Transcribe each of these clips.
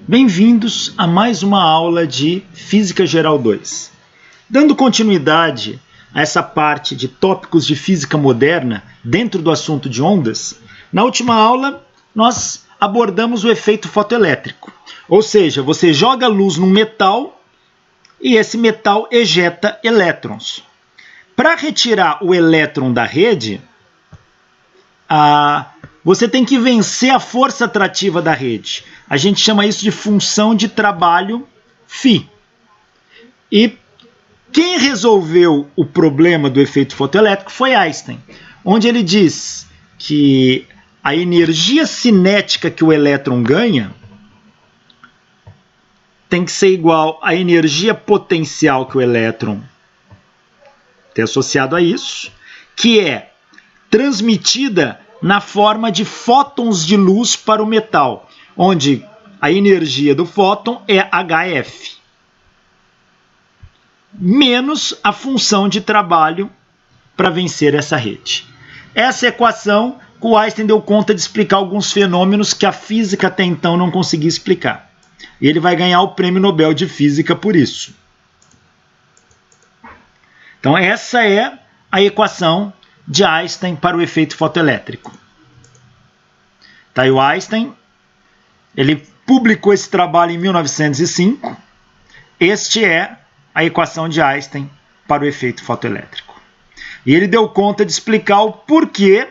Bem-vindos a mais uma aula de Física Geral 2. Dando continuidade a essa parte de tópicos de física moderna dentro do assunto de ondas, na última aula nós abordamos o efeito fotoelétrico. Ou seja, você joga luz num metal e esse metal ejeta elétrons. Para retirar o elétron da rede, você tem que vencer a força atrativa da rede. A gente chama isso de função de trabalho φ. E quem resolveu o problema do efeito fotoelétrico foi Einstein, onde ele diz que a energia cinética que o elétron ganha tem que ser igual à energia potencial que o elétron tem associado a isso, que é transmitida na forma de fótons de luz para o metal, onde a energia do fóton é hf, menos a função de trabalho para vencer essa rede. Essa equação, o Einstein deu conta de explicar alguns fenômenos que a física até então não conseguia explicar. E ele vai ganhar o Prêmio Nobel de Física por isso. Então essa é a equação de Einstein para o efeito fotoelétrico. Tá aí o Einstein, ele publicou esse trabalho em 1905. Este é a equação de Einstein para o efeito fotoelétrico. E ele deu conta de explicar o porquê,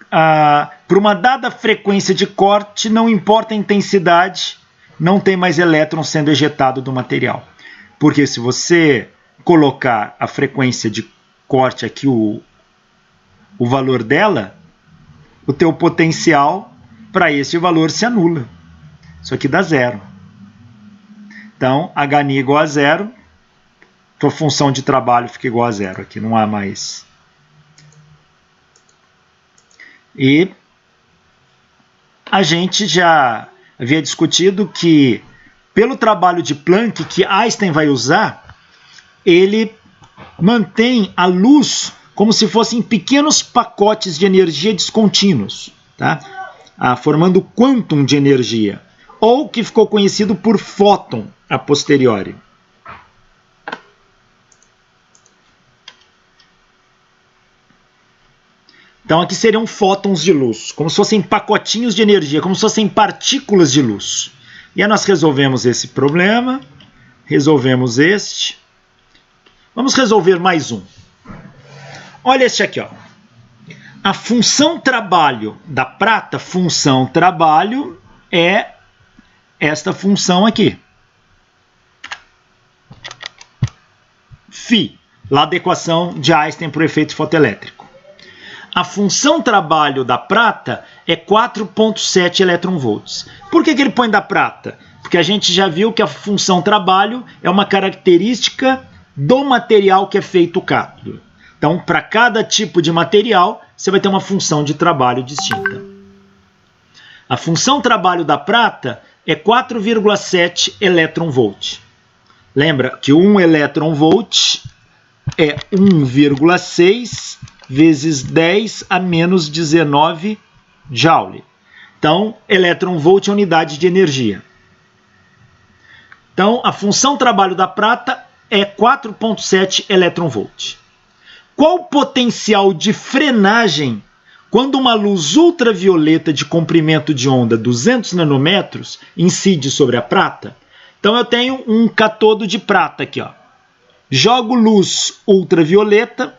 para uma dada frequência de corte, não importa a intensidade, não tem mais elétrons sendo ejetado do material. Porque se você colocar a frequência de corte aqui, o valor dela, o teu potencial para esse valor se anula. Isso aqui dá zero. Então, Hν igual a zero, tua função de trabalho fica igual a zero. Aqui não há mais. E a gente já havia discutido que, pelo trabalho de Planck que Einstein vai usar, ele mantém a luz como se fossem pequenos pacotes de energia descontínuos, tá? Formando quantum de energia, ou que ficou conhecido por fóton a posteriori. Então aqui seriam fótons de luz, como se fossem pacotinhos de energia, como se fossem partículas de luz. E aí nós resolvemos esse problema, resolvemos este. Vamos resolver mais um. Olha este aqui, ó. A função trabalho da prata, função trabalho, é esta função aqui. Φ, lá da equação de Einstein para o efeito fotoelétrico. A função trabalho da prata é 4,7 elétron-volts. Por que ele põe da prata? Porque a gente já viu que a função trabalho é uma característica do material que é feito o cátodo. Então, para cada tipo de material, você vai ter uma função de trabalho distinta. A função trabalho da prata é 4,7 elétron-volt. Lembra que 1 elétron-volt é 1,6 vezes 10 a menos 19 joule. Então, elétron-volt é unidade de energia. Então, a função trabalho da prata é 4,7 elétron-volt. Qual o potencial de frenagem quando uma luz ultravioleta de comprimento de onda 200 nanômetros incide sobre a prata? Então eu tenho um catodo de prata aqui, ó. Jogo luz ultravioleta.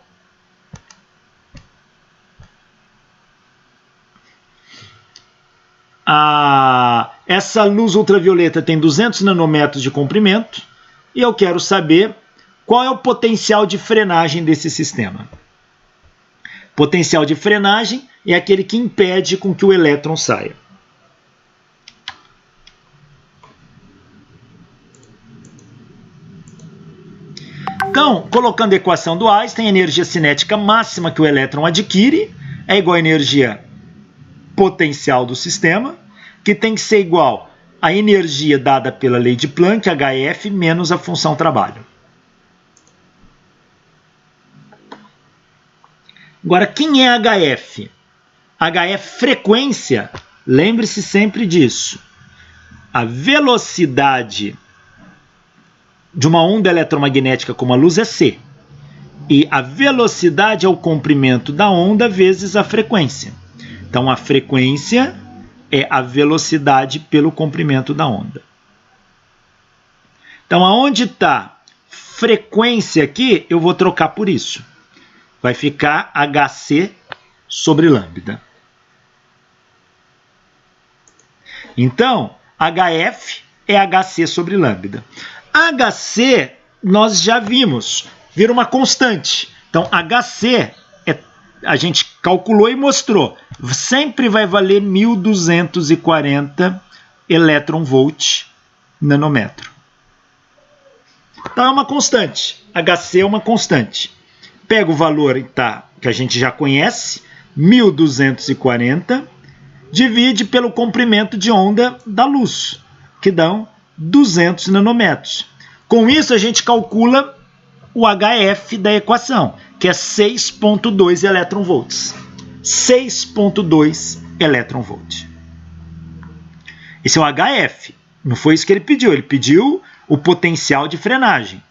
Essa luz ultravioleta tem 200 nanômetros de comprimento e eu quero saber qual é o potencial de frenagem desse sistema. Potencial de frenagem é aquele que impede com que o elétron saia. Então, colocando a equação do Einstein, a energia cinética máxima que o elétron adquire é igual à energia potencial do sistema, que tem que ser igual à energia dada pela lei de Planck, hf, menos a função trabalho. Agora, quem é hf? hf frequência Lembre-se sempre disso. A velocidade de uma onda eletromagnética como a luz é c. E a velocidade é o comprimento da onda vezes a frequência. Então, a frequência é a velocidade pelo comprimento da onda. Então, aonde está frequência aqui, eu vou trocar por isso. Vai ficar hc sobre lambda. Então, hf é hc sobre lambda. hc, nós já vimos, vira uma constante. Então, hc, a gente calculou e mostrou, sempre vai valer 1240 elétron-volt nanômetro. Então, é uma constante. hc é uma constante. Pega o valor que a gente já conhece, 1240, divide pelo comprimento de onda da luz, que dão 200 nanômetros. Com isso, a gente calcula o HF da equação, que é 6,2 elétron-volts. 6,2 elétron-volt. Esse é o HF. Não foi isso que ele pediu. Ele pediu o potencial de frenagem.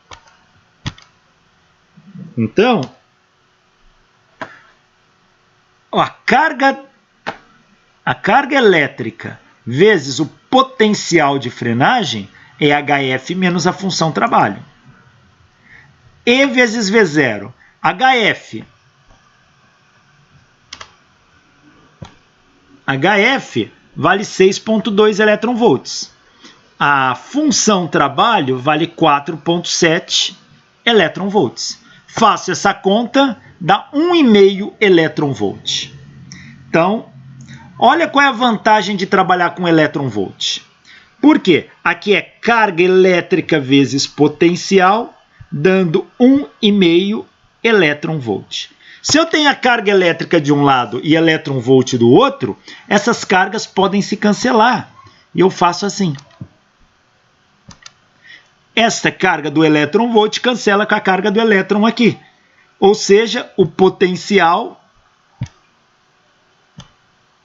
Então, a carga elétrica vezes o potencial de frenagem é HF menos a função trabalho. E vezes V0. HF vale 6,2 elétron-volts. A função trabalho vale 4,7 elétron-volts. Faço essa conta, dá 1,5 elétron-volt. Então, olha qual é a vantagem de trabalhar com elétron-volt. Por quê? Aqui é carga elétrica vezes potencial, dando 1,5 elétron-volt. Se eu tenho a carga elétrica de um lado e elétron-volt do outro, essas cargas podem se cancelar. E eu faço assim. Esta carga do elétron-volt cancela com a carga do elétron aqui. Ou seja, o potencial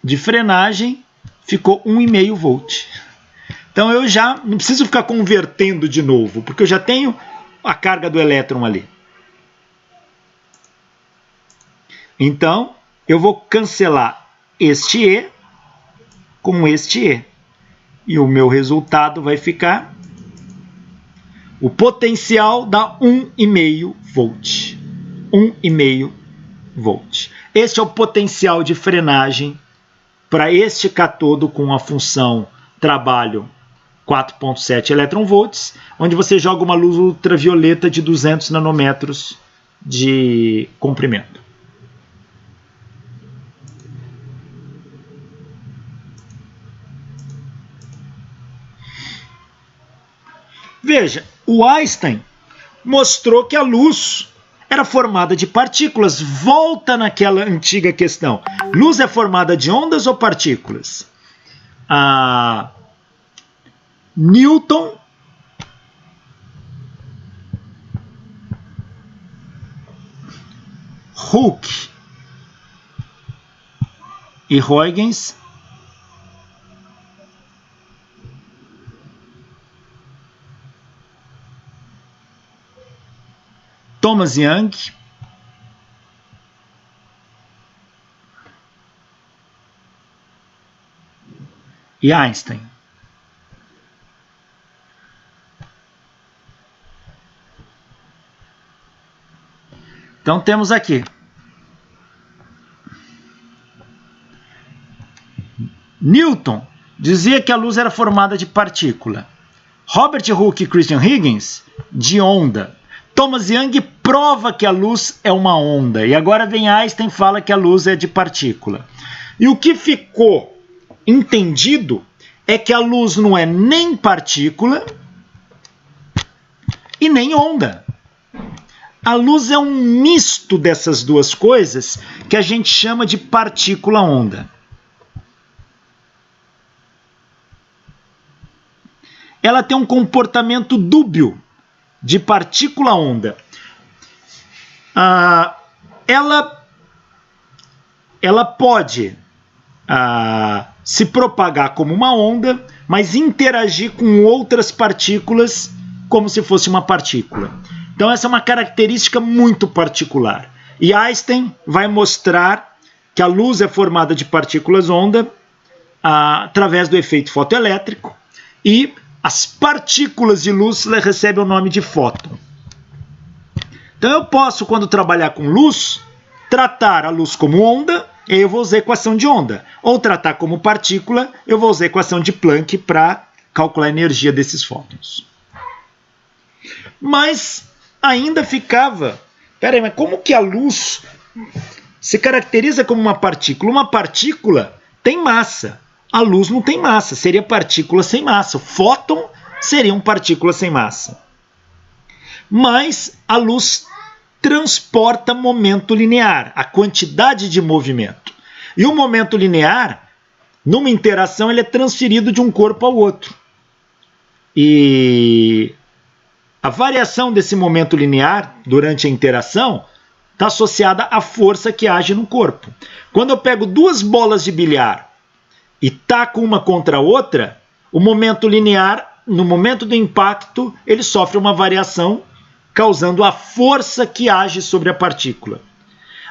de frenagem ficou 1,5 volt. Então eu já não preciso ficar convertendo de novo, porque eu já tenho a carga do elétron ali. Então, eu vou cancelar este E com este E. E o meu resultado vai ficar... O potencial dá 1,5 volt. 1,5 volt. Este é o potencial de frenagem para este catodo com a função trabalho 4,7 elétron-volts, onde você joga uma luz ultravioleta de 200 nanômetros de comprimento. Veja, o Einstein mostrou que a luz era formada de partículas. Volta naquela antiga questão. Luz é formada de ondas ou partículas? Newton Hooke e Huygens Thomas Young e Einstein. Então temos aqui Newton dizia que a luz era formada de partícula. Robert Hooke e Christian Huygens de onda. Thomas Young prova que a luz é uma onda. E agora vem Einstein e fala que a luz é de partícula. E o que ficou entendido é que a luz não é nem partícula e nem onda. A luz é um misto dessas duas coisas que a gente chama de partícula-onda. Ela tem um comportamento dúbio de partícula-onda. Ela pode se propagar como uma onda, mas interagir com outras partículas como se fosse uma partícula. Então essa é uma característica muito particular. E Einstein vai mostrar que a luz é formada de partículas-onda através do efeito fotoelétrico, e as partículas de luz recebem o nome de fóton. Então eu posso, quando trabalhar com luz, tratar a luz como onda, e aí eu vou usar a equação de onda. Ou tratar como partícula, eu vou usar a equação de Planck para calcular a energia desses fótons. Mas ainda ficava... Peraí, mas como que a luz se caracteriza como uma partícula? Uma partícula tem massa. A luz não tem massa, seria partícula sem massa. O fóton seria uma partícula sem massa. Mas a luz transporta momento linear, a quantidade de movimento. E o momento linear, numa interação, ele é transferido de um corpo ao outro. E a variação desse momento linear durante a interação está associada à força que age no corpo. Quando eu pego duas bolas de bilhar e taco uma contra a outra, o momento linear, no momento do impacto, ele sofre uma variação, causando a força que age sobre a partícula.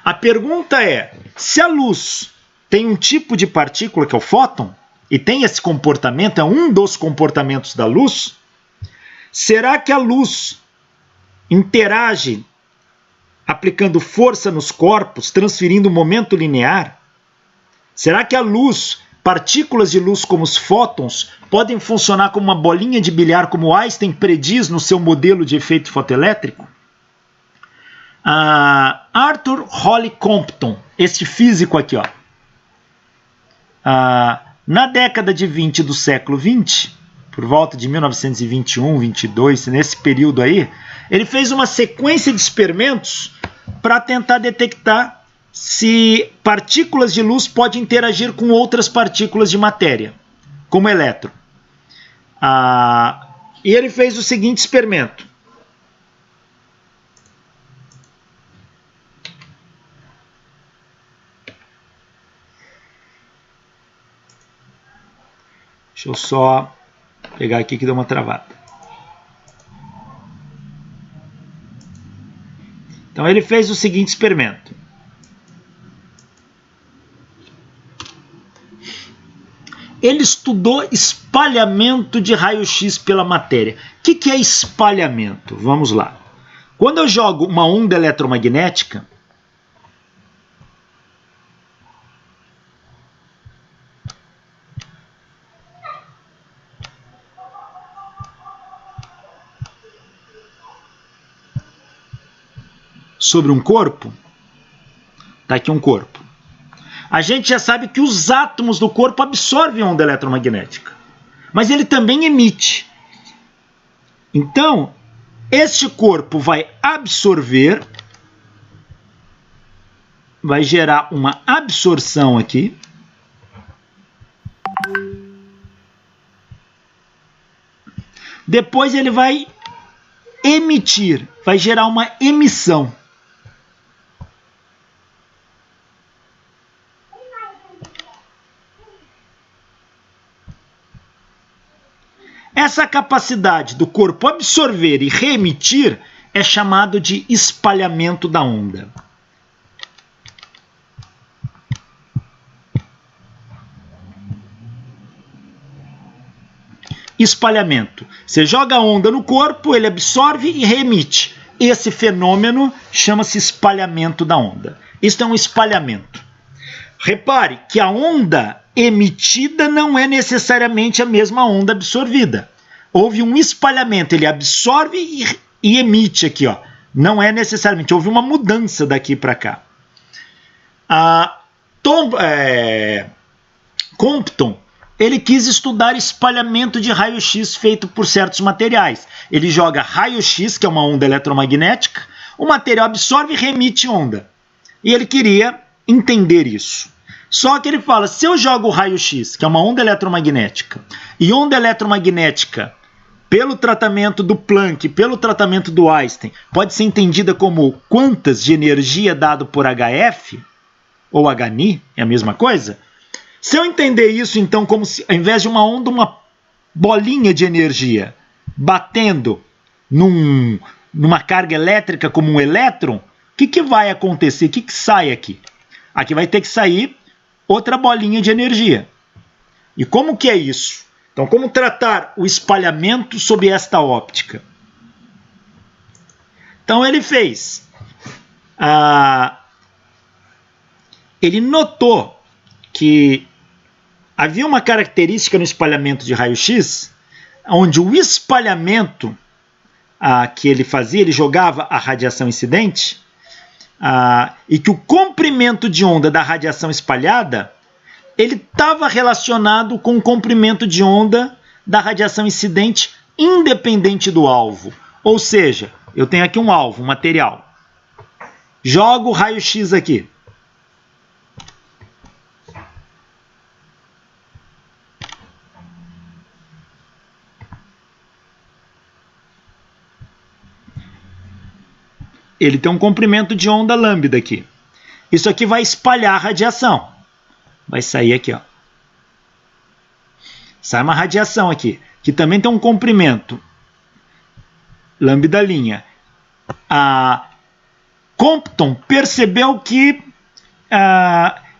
A pergunta é, se a luz tem um tipo de partícula, que é o fóton, e tem esse comportamento, é um dos comportamentos da luz, será que a luz interage aplicando força nos corpos, transferindo momento linear? Será que a luz, partículas de luz como os fótons, podem funcionar como uma bolinha de bilhar, como Einstein prediz no seu modelo de efeito fotoelétrico? Arthur Holly Compton, este físico aqui, ó, na década de 20 do século 20, por volta de 1921, 22, nesse período aí, ele fez uma sequência de experimentos para tentar detectar se partículas de luz podem interagir com outras partículas de matéria, como elétron. E ele fez o seguinte experimento. Deixa eu só pegar aqui que deu uma travada. Então ele fez o seguinte experimento. Ele estudou espalhamento de raio-x pela matéria. O que é espalhamento? Vamos lá. Quando eu jogo uma onda eletromagnética, sobre um corpo, está aqui um corpo. A gente já sabe que os átomos do corpo absorvem a onda eletromagnética, mas ele também emite. Então, este corpo vai absorver, vai gerar uma absorção aqui. Depois ele vai emitir, vai gerar uma emissão. Essa capacidade do corpo absorver e reemitir é chamado de espalhamento da onda. Espalhamento. Você joga a onda no corpo, ele absorve e reemite. Esse fenômeno chama-se espalhamento da onda. Isso é um espalhamento. Repare que a onda emitida não é necessariamente a mesma onda absorvida. Houve um espalhamento, ele absorve e emite aqui, ó. Não é necessariamente, houve uma mudança daqui para cá. Compton, ele quis estudar espalhamento de raio-x feito por certos materiais. Ele joga raio-x, que é uma onda eletromagnética, o material absorve e reemite onda. E ele queria entender isso. Só que ele fala, se eu jogo raio-x, que é uma onda eletromagnética, e onda eletromagnética, pelo tratamento do Planck, pelo tratamento do Einstein, pode ser entendida como quantas de energia dado por HF, ou HNI, é a mesma coisa? Se eu entender isso, então, como se, ao invés de uma onda, uma bolinha de energia batendo numa carga elétrica como um elétron, o que vai acontecer? O que sai aqui? Aqui vai ter que sair outra bolinha de energia. E como que é isso? Então, como tratar o espalhamento sob esta óptica? Então, ele fez. Ele notou que havia uma característica no espalhamento de raio-x, onde o espalhamento que ele fazia, ele jogava a radiação incidente, e que o comprimento de onda da radiação espalhada, ele estava relacionado com o comprimento de onda da radiação incidente independente do alvo. Ou seja, eu tenho aqui um alvo, um material. Jogo o raio-x aqui. Ele tem um comprimento de onda lambda aqui. Isso aqui vai espalhar a radiação. Vai sair aqui, ó. Sai uma radiação aqui, que também tem um comprimento lambda linha. Compton percebeu que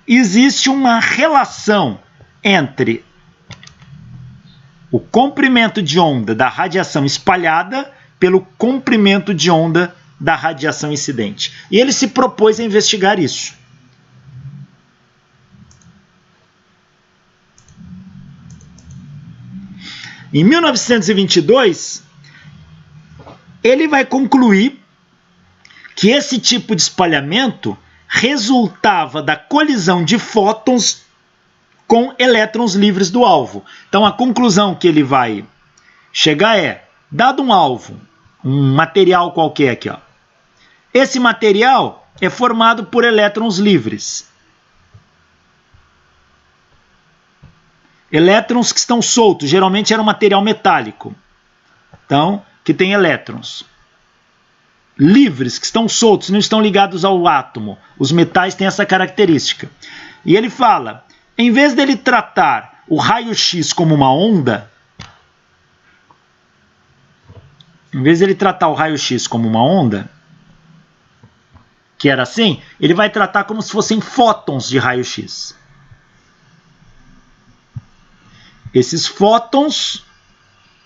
existe uma relação entre o comprimento de onda da radiação espalhada pelo comprimento de onda da radiação incidente. E ele se propôs a investigar isso. Em 1922, ele vai concluir que esse tipo de espalhamento resultava da colisão de fótons com elétrons livres do alvo. Então, a conclusão que ele vai chegar é, dado um alvo, um material qualquer aqui, ó, esse material é formado por elétrons livres. Elétrons que estão soltos, geralmente era um material metálico. Então, que tem elétrons livres, que estão soltos, não estão ligados ao átomo. Os metais têm essa característica. E ele fala, em vez dele tratar o raio-x como uma onda, que era assim, ele vai tratar como se fossem fótons de raio-x. Esses fótons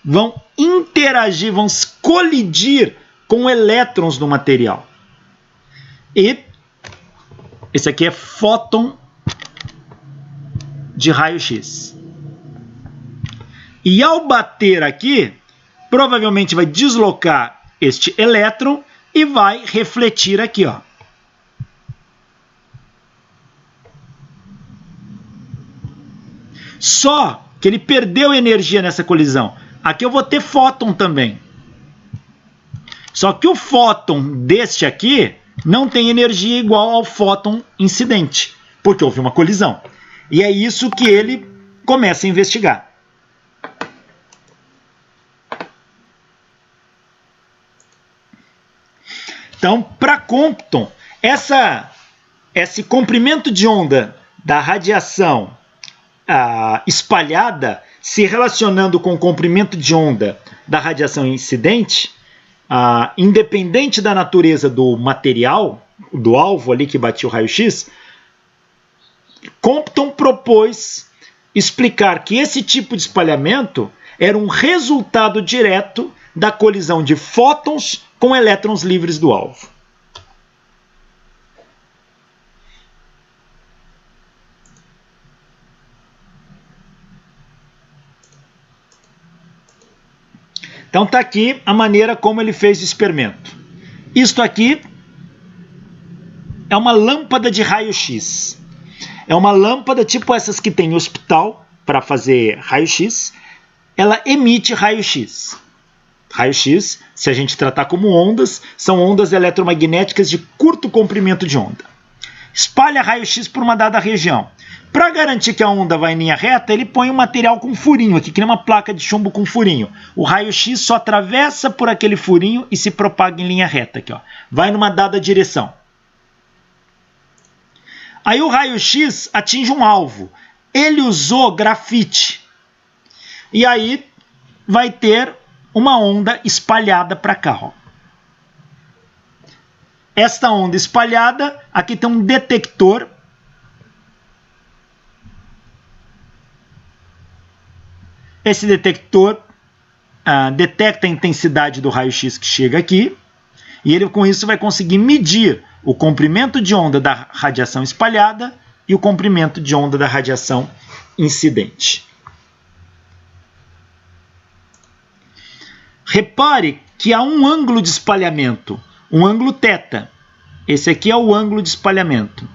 vão interagir, vão colidir com elétrons do material. E esse aqui é fóton de raio-x. E ao bater aqui, provavelmente vai deslocar este elétron e vai refletir aqui, ó. Só que ele perdeu energia nessa colisão. Aqui eu vou ter fóton também. Só que o fóton deste aqui não tem energia igual ao fóton incidente, porque houve uma colisão. E é isso que ele começa a investigar. Então, para Compton, esse comprimento de onda da radiação espalhada se relacionando com o comprimento de onda da radiação incidente, independente da natureza do material, do alvo ali que batia o raio-x, Compton propôs explicar que esse tipo de espalhamento era um resultado direto da colisão de fótons com elétrons livres do alvo. Então está aqui a maneira como ele fez o experimento. Isto aqui é uma lâmpada de raio-x. É uma lâmpada tipo essas que tem no hospital para fazer raio-x. Ela emite raio-x. Raio-x, se a gente tratar como ondas, são ondas eletromagnéticas de curto comprimento de onda. Espalha raio-x por uma dada região. Para garantir que a onda vai em linha reta, ele põe um material com furinho aqui, que nem uma placa de chumbo com furinho. O raio-x só atravessa por aquele furinho e se propaga em linha reta aqui, ó. Vai numa dada direção. Aí o raio-x atinge um alvo. ele usou grafite. E aí vai ter uma onda espalhada para cá. Ó. Esta onda espalhada, aqui tem um detector. Esse detector detecta a intensidade do raio-x que chega aqui. E ele com isso vai conseguir medir o comprimento de onda da radiação espalhada e o comprimento de onda da radiação incidente. Repare que há um ângulo de espalhamento, um ângulo θ. Esse aqui é o ângulo de espalhamento.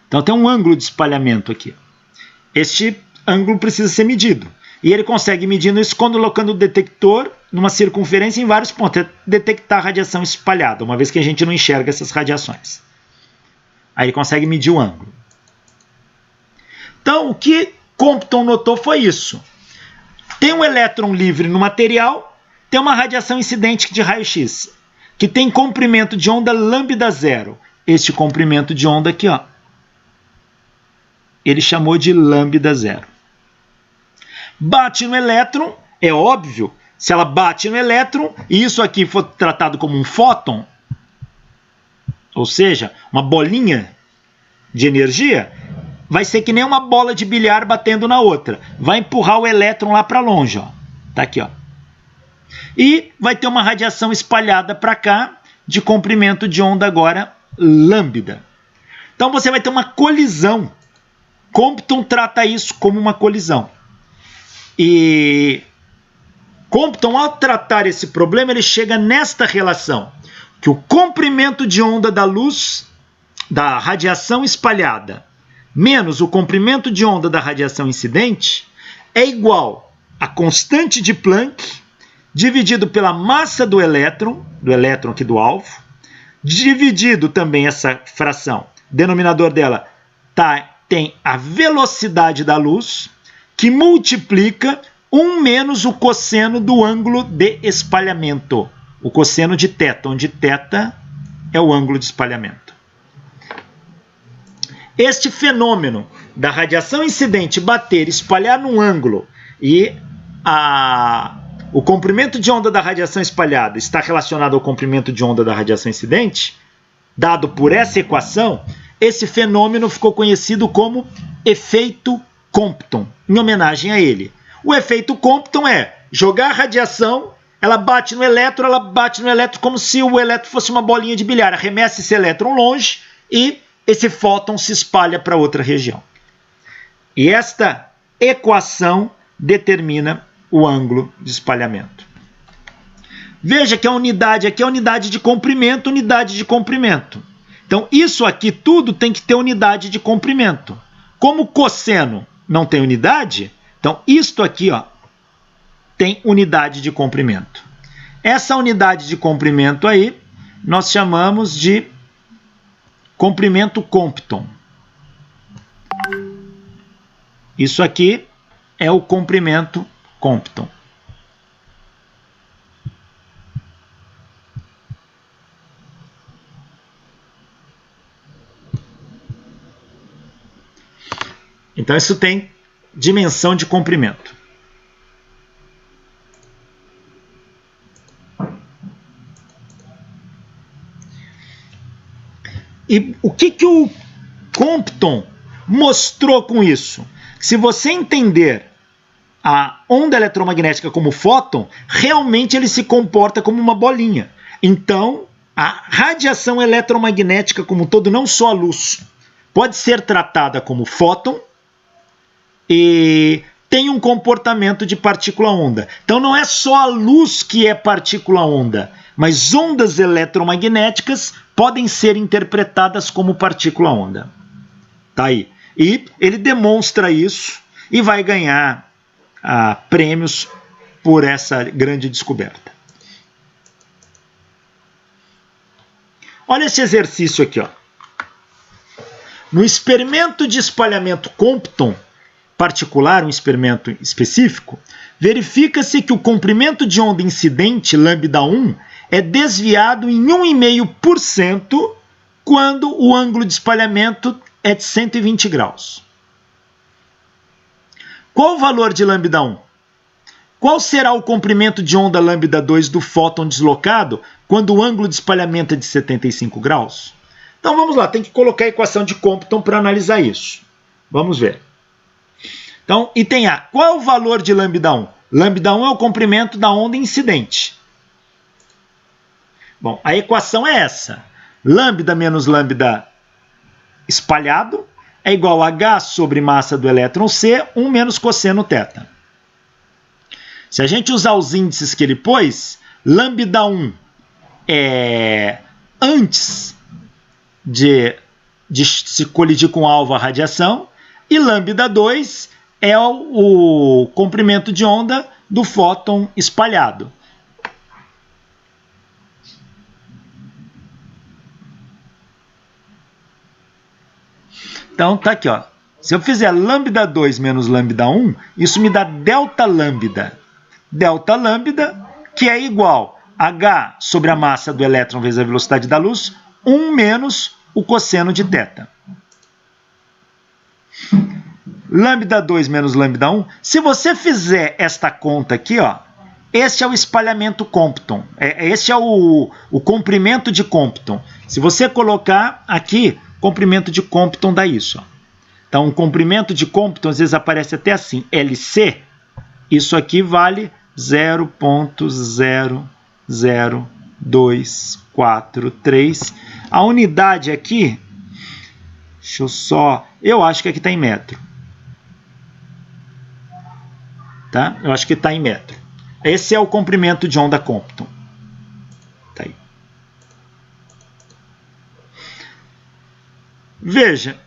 Então tem um ângulo de espalhamento aqui. Este ângulo precisa ser medido. E ele consegue medindo isso colocando o detector numa circunferência em vários pontos. É detectar a radiação espalhada, uma vez que a gente não enxerga essas radiações. Aí ele consegue medir o ângulo. Então o que Compton notou foi isso. Tem um elétron livre no material, tem uma radiação incidente de raio-x, que tem comprimento de onda lambda zero. Este comprimento de onda aqui, ó, ele chamou de lambda zero. Bate no elétron, é óbvio, se ela bate no elétron, e isso aqui for tratado como um fóton, ou seja, uma bolinha de energia, vai ser que nem uma bola de bilhar batendo na outra. Vai empurrar o elétron lá para longe. Ó. Tá aqui, ó. E vai ter uma radiação espalhada para cá, de comprimento de onda agora lambda. Então você vai ter uma colisão. Compton trata isso como uma colisão. E Compton, ao tratar esse problema, ele chega nesta relação, que o comprimento de onda da luz, da radiação espalhada, menos o comprimento de onda da radiação incidente, é igual a constante de Planck, dividido pela massa do elétron aqui do alvo, dividido também essa fração, denominador dela tem a velocidade da luz, que multiplica 1 menos o cosseno do ângulo de espalhamento, o cosseno de θ, onde θ é o ângulo de espalhamento. Este fenômeno da radiação incidente bater e espalhar num ângulo e o comprimento de onda da radiação espalhada está relacionado ao comprimento de onda da radiação incidente, dado por essa equação, esse fenômeno ficou conhecido como efeito Compton, em homenagem a ele. O efeito Compton é jogar a radiação, ela bate no elétron como se o elétron fosse uma bolinha de bilhar, arremessa esse elétron longe e esse fóton se espalha para outra região. E esta equação determina o ângulo de espalhamento. Veja que a unidade aqui é a unidade de comprimento, unidade de comprimento. Então, isso aqui tudo tem que ter unidade de comprimento. Como cosseno não tem unidade, então isto aqui, ó, tem unidade de comprimento. Essa unidade de comprimento aí, nós chamamos de comprimento Compton. Isso aqui é o comprimento Compton. Então, isso tem dimensão de comprimento. E o que o Compton mostrou com isso? Se você entender a onda eletromagnética como fóton, realmente ele se comporta como uma bolinha. Então, a radiação eletromagnética como um todo, não só a luz, pode ser tratada como fóton e tem um comportamento de partícula-onda. Então não é só a luz que é partícula-onda, mas ondas eletromagnéticas podem ser interpretadas como partícula-onda. Tá aí. E ele demonstra isso e vai ganhar prêmios por essa grande descoberta. Olha esse exercício aqui, ó. No experimento de espalhamento Compton, particular, um experimento específico, verifica-se que o comprimento de onda incidente, lambda1, é desviado em 1,5% quando o ângulo de espalhamento é de 120 graus. Qual o valor de lambda1? Qual será o comprimento de onda lambda2 do fóton deslocado quando o ângulo de espalhamento é de 75 graus? Então vamos lá, tem que colocar a equação de Compton para analisar isso. Vamos ver. Então, item A, qual é o valor de lambda1? Lambda1 é o comprimento da onda incidente. Bom, a equação é essa. Lambda menos lambda espalhado é igual a H sobre massa do elétron C, 1 menos cosseno θ. Se a gente usar os índices que ele pôs, lambda1 é antes de se colidir com o alvo a radiação, e lambda2 é o comprimento de onda do fóton espalhado. Então tá aqui, ó. Se eu fizer lambda2 menos lambda1, isso me dá delta lambda. Delta lambda, que é igual a H sobre a massa do elétron vezes a velocidade da luz, 1 menos o cosseno de θ. Lambda2 menos lambda1, se você fizer esta conta aqui, ó, esse é o espalhamento Compton, esse é o comprimento de Compton. Se você colocar aqui, comprimento de Compton dá isso. Ó. Então, o comprimento de Compton às vezes aparece até assim, LC, isso aqui vale 0,00243. A unidade aqui, eu acho que aqui está em metro. Tá? Eu acho que está em metro. Esse é o comprimento de onda Compton. Tá aí. Veja,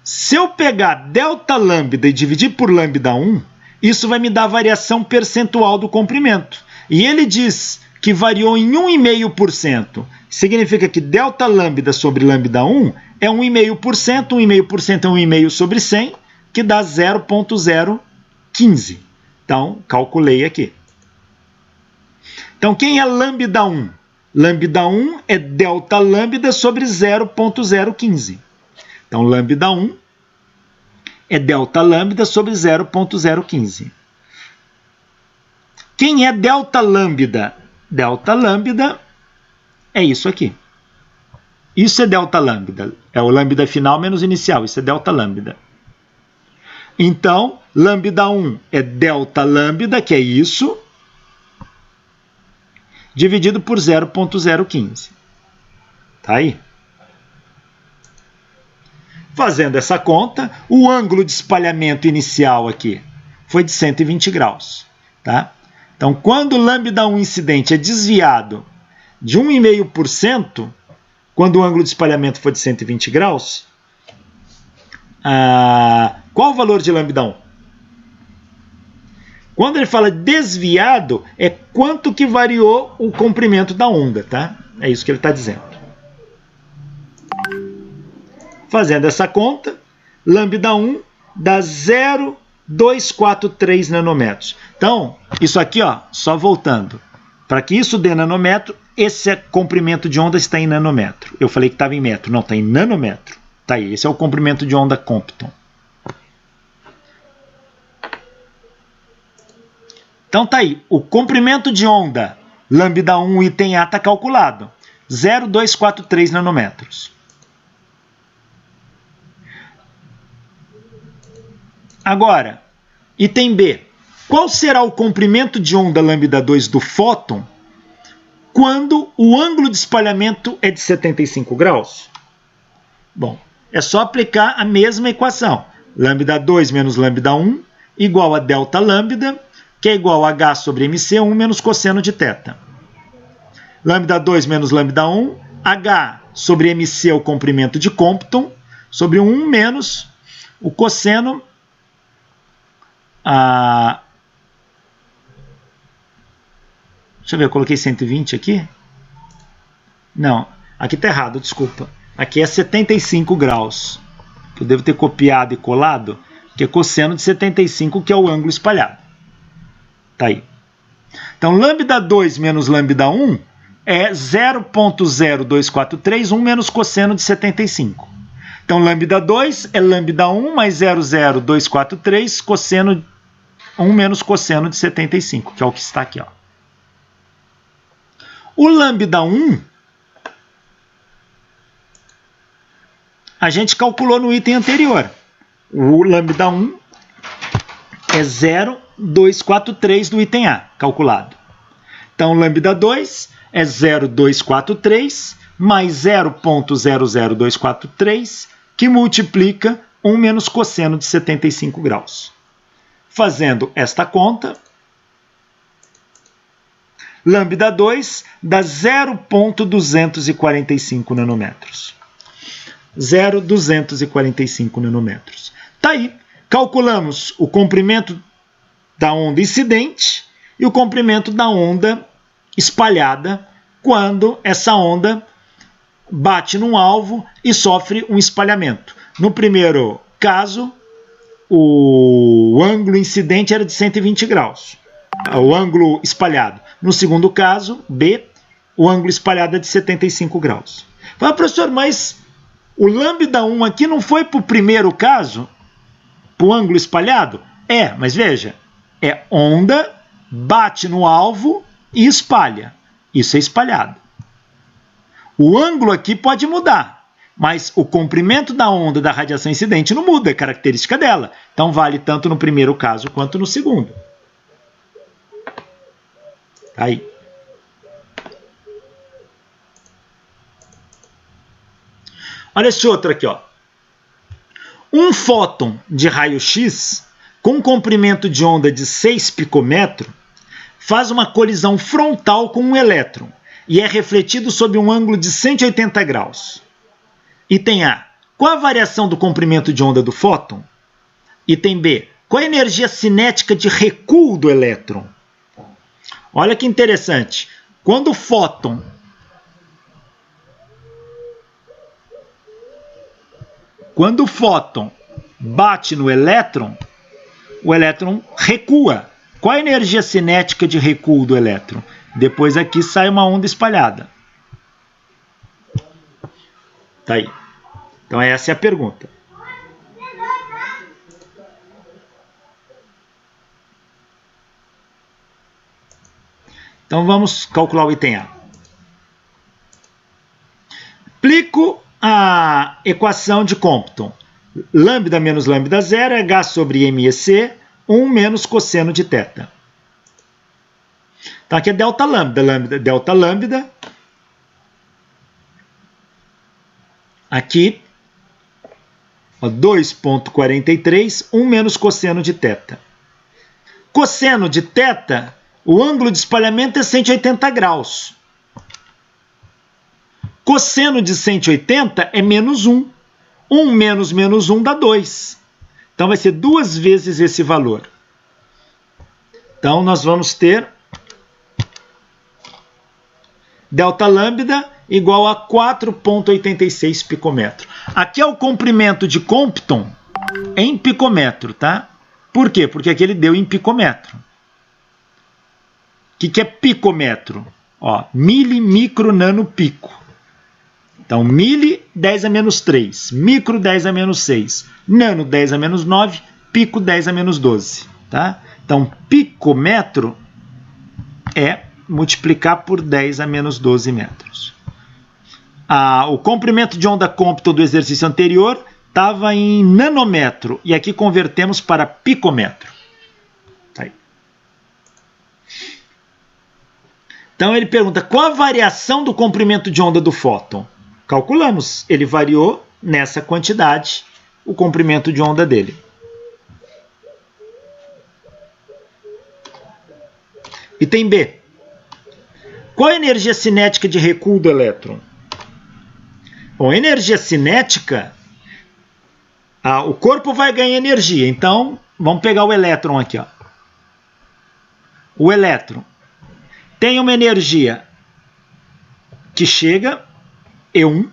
se eu pegar delta lambda e dividir por lambda1, isso vai me dar a variação percentual do comprimento. E ele diz que variou em 1,5%. Significa que delta lambda sobre lambda1 é 1,5%, 1,5% é 1,5 sobre 100, que dá 0,015. Então, calculei aqui. Então, quem é lambda1? Lambda1 é delta lambda sobre 0,015. Então, lambda1 é delta lambda sobre 0,015. Quem é delta lambda? Delta lambda é isso aqui. Isso é delta lambda. É o lambda final menos inicial. Isso é delta lambda. Então, lambda1 é delta lambda, que é isso, dividido por 0,015. Tá aí? Fazendo essa conta, o ângulo de espalhamento inicial aqui foi de 120 graus. Tá? Então, quando o lambda1 incidente é desviado de 1,5%, quando o ângulo de espalhamento for de 120 graus, qual o valor de lambda1? Quando ele fala desviado, é quanto que variou o comprimento da onda, tá? É isso que ele está dizendo. Fazendo essa conta, lambda1 dá 0,243 nanômetros. Então, isso aqui, ó, só voltando. Para que isso dê nanômetro, esse comprimento de onda está em nanômetro. Eu falei que estava em metro, não, está em nanômetro. Tá aí, esse é o comprimento de onda Compton. Então tá aí, o comprimento de onda lambda1 item A está calculado. 0,243 nanômetros. Agora, item B. Qual será o comprimento de onda lambda2 do fóton quando o ângulo de espalhamento é de 75 graus? Bom, é só aplicar a mesma equação. Lambda2 menos lambda1 igual a delta lambda, que é igual a H sobre MC1 menos cosseno de θ. Lambda2 menos lambda1, H sobre MC é o comprimento de Compton, sobre 1 menos o cosseno... Deixa eu ver, eu coloquei 120 aqui? Não, aqui está errado, desculpa. Aqui é 75 graus. Eu devo ter copiado e colado. que é cosseno de 75, que é o ângulo espalhado. Tá aí. Então, lambda 2 menos lambda 1 é 0,0243, 1 menos cosseno de 75. Então, lambda 2 é lambda 1 mais 0,0243, cosseno 1 menos cosseno de 75, que é o que está aqui, ó. O lambda 1, a gente calculou no item anterior. O lambda 1 é 0,243 do item A, calculado. Então, lambda 2 é 0,243 mais 0,00243, que multiplica 1 menos cosseno de 75 graus. Fazendo esta conta, lambda 2 dá 0,245 nanômetros. 0,245 nanômetros. Tá aí. Calculamos o comprimento da onda incidente e o comprimento da onda espalhada quando essa onda bate num alvo e sofre um espalhamento. No primeiro caso, o ângulo incidente era de 120 graus, o ângulo espalhado. No segundo caso, B, o ângulo espalhado é de 75 graus. Fala, professor, mas o lambda 1 aqui não foi para o primeiro caso, para o ângulo espalhado? É, mas veja, é onda, bate no alvo e espalha. Isso é espalhado. O ângulo aqui pode mudar, mas o comprimento da onda da radiação incidente não muda, é característica dela. Então vale tanto no primeiro caso quanto no segundo. Aí. Olha esse outro aqui, ó. Um fóton de raio-x com comprimento de onda de 6 picômetro faz uma colisão frontal com um elétron e é refletido sob um ângulo de 180 graus. Item A. Qual a variação do comprimento de onda do fóton? Item B. Qual a energia cinética de recuo do elétron? Olha que interessante. Quando o fóton bate no elétron, o elétron recua. Qual a energia cinética de recuo do elétron? Depois aqui sai uma onda espalhada. Tá aí. Então essa é a pergunta. Então vamos calcular o item A. Aplico a equação de Compton. Lambda menos lambda 0 é H sobre MEC, 1 menos cosseno de θ. Então aqui é delta lambda, delta lambda. Aqui, 2,43, 1 menos cosseno de θ. Cosseno de θ, o ângulo de espalhamento é 180 graus. Cosseno de 180 é menos 1. 1 menos menos 1 dá 2. Então vai ser 2 vezes esse valor. Então nós vamos ter delta lambda igual a 4,86 picômetro. Aqui é o comprimento de Compton em picômetro, tá? Por quê? Porque aqui ele deu em picômetro. O que é picômetro? Ó, mili, micro, nano, pico. Então, mili, 10 a menos 3. Micro, 10 a menos 6. Nano, 10 a menos 9. Pico, 10 a menos 12. Tá? Então, picômetro é multiplicar por 10 a menos 12 metros. O comprimento de onda Compton do exercício anterior estava em nanômetro. E aqui convertemos para picômetro. Tá aí. Então, ele pergunta, qual a variação do comprimento de onda do fóton? Calculamos, ele variou nessa quantidade o comprimento de onda dele. Item B. Qual a energia cinética de recuo do elétron? Bom, energia cinética, o corpo vai ganhar energia. Então, vamos pegar o elétron aqui. Ó. O elétron tem uma energia que chega, E1,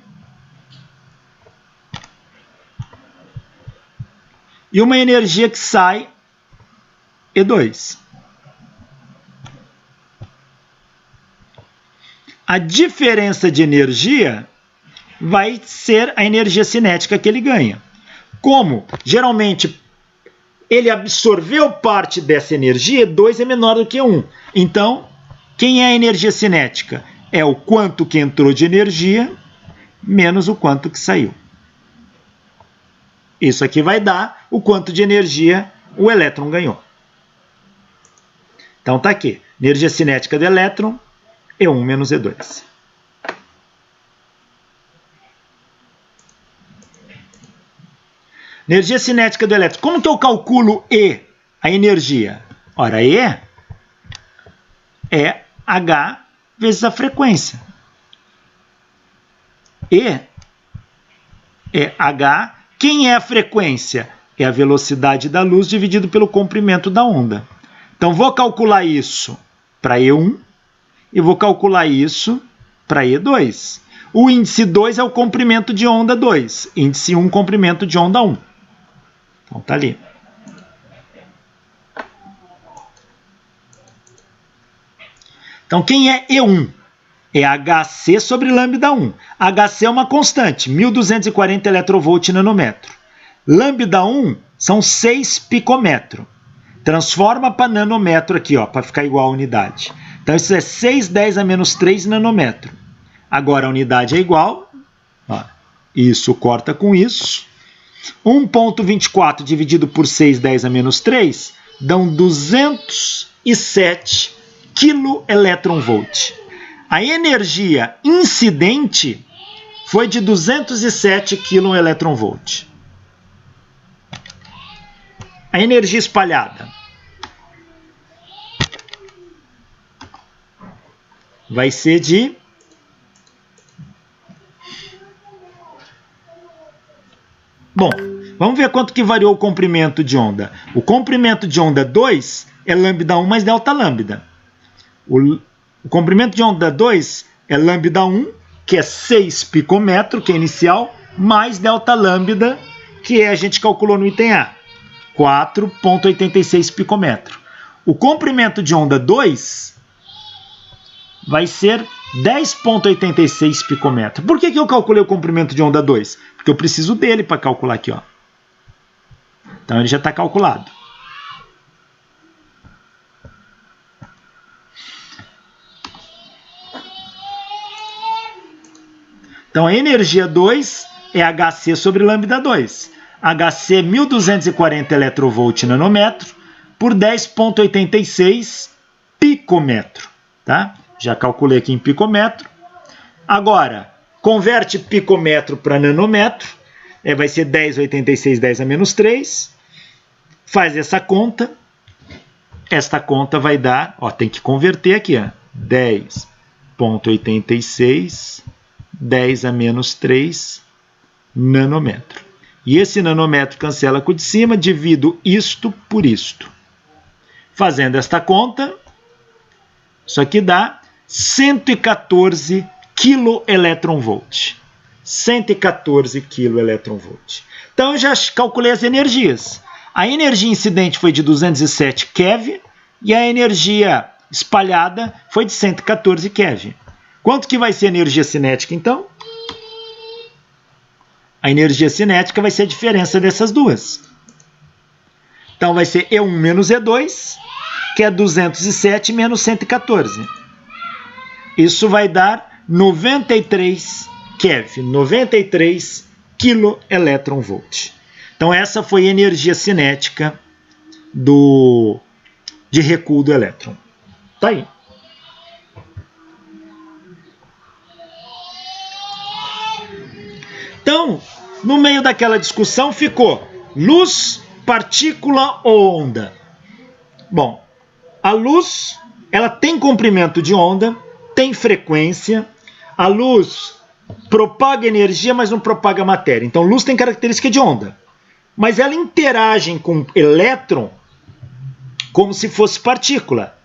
e uma energia que sai, E2. A diferença de energia vai ser a energia cinética que ele ganha. Como, geralmente, ele absorveu parte dessa energia, E2 é menor do que 1. Então, quem é a energia cinética? É o quanto que entrou de energia menos o quanto que saiu. Isso aqui vai dar o quanto de energia o elétron ganhou. Então tá aqui, energia cinética do elétron, E1 menos E2. Energia cinética do elétron. Como que eu calculo E, a energia? Ora, E é H vezes a frequência. E é H. Quem é a frequência? É a velocidade da luz dividido pelo comprimento da onda. Então, vou calcular isso para E1 e vou calcular isso para E2. O índice 2 é o comprimento de onda 2. Índice 1, comprimento de onda 1. Então, tá ali. Então, quem é E1? É Hc sobre lambda 1. Hc é uma constante, 1240 eletrovольts nanômetro. Lambda 1 são 6 picômetro. Transforma para nanômetro aqui, para ficar igual a unidade. Então, isso é 6, 10 a menos 3 nanômetro. Agora, a unidade é igual. Isso corta com isso. 1,24 dividido por 6, 10 a menos 3, dão 207 keV. A energia incidente foi de 207 keV. A energia espalhada vai ser de... Bom, vamos ver quanto que variou o comprimento de onda. O comprimento de onda 2 é lambda 1 mais delta lambda. O comprimento de onda 2 é lambda 1, que é 6 picômetro, que é inicial, mais delta lambda, que a gente calculou no item A, 4,86 picômetro. O comprimento de onda 2 vai ser 10,86 picômetro. Por que eu calculei o comprimento de onda 2? Porque eu preciso dele para calcular aqui. Então ele já está calculado. Então a energia 2 é Hc sobre lambda 2. Hc é 1240 eletrovольts nanômetro por 10,86 picômetro. Tá? Já calculei aqui em picômetro. Agora, converte picômetro para nanômetro. Vai ser 10,86, 10 a menos 3. Faz essa conta. Esta conta vai dar, tem que converter aqui, 10,86, 10 a menos 3 nanômetro. E esse nanômetro cancela com o de cima, divido isto por isto. Fazendo esta conta, isso aqui dá 114 keV. 114 keV. Então, eu já calculei as energias. A energia incidente foi de 207 keV e a energia espalhada foi de 114 keV. Quanto que vai ser a energia cinética, então? A energia cinética vai ser a diferença dessas duas. Então, vai ser E1 menos E2, que é 207 menos 114. Isso vai dar 93 keV, 93 keV. Então, essa foi a energia cinética de recuo do elétron. Tá aí. Então, no meio daquela discussão ficou luz, partícula ou onda? Bom, a luz, ela tem comprimento de onda, tem frequência. A luz propaga energia, mas não propaga matéria. Então, luz tem característica de onda. Mas ela interage com o elétron como se fosse partícula.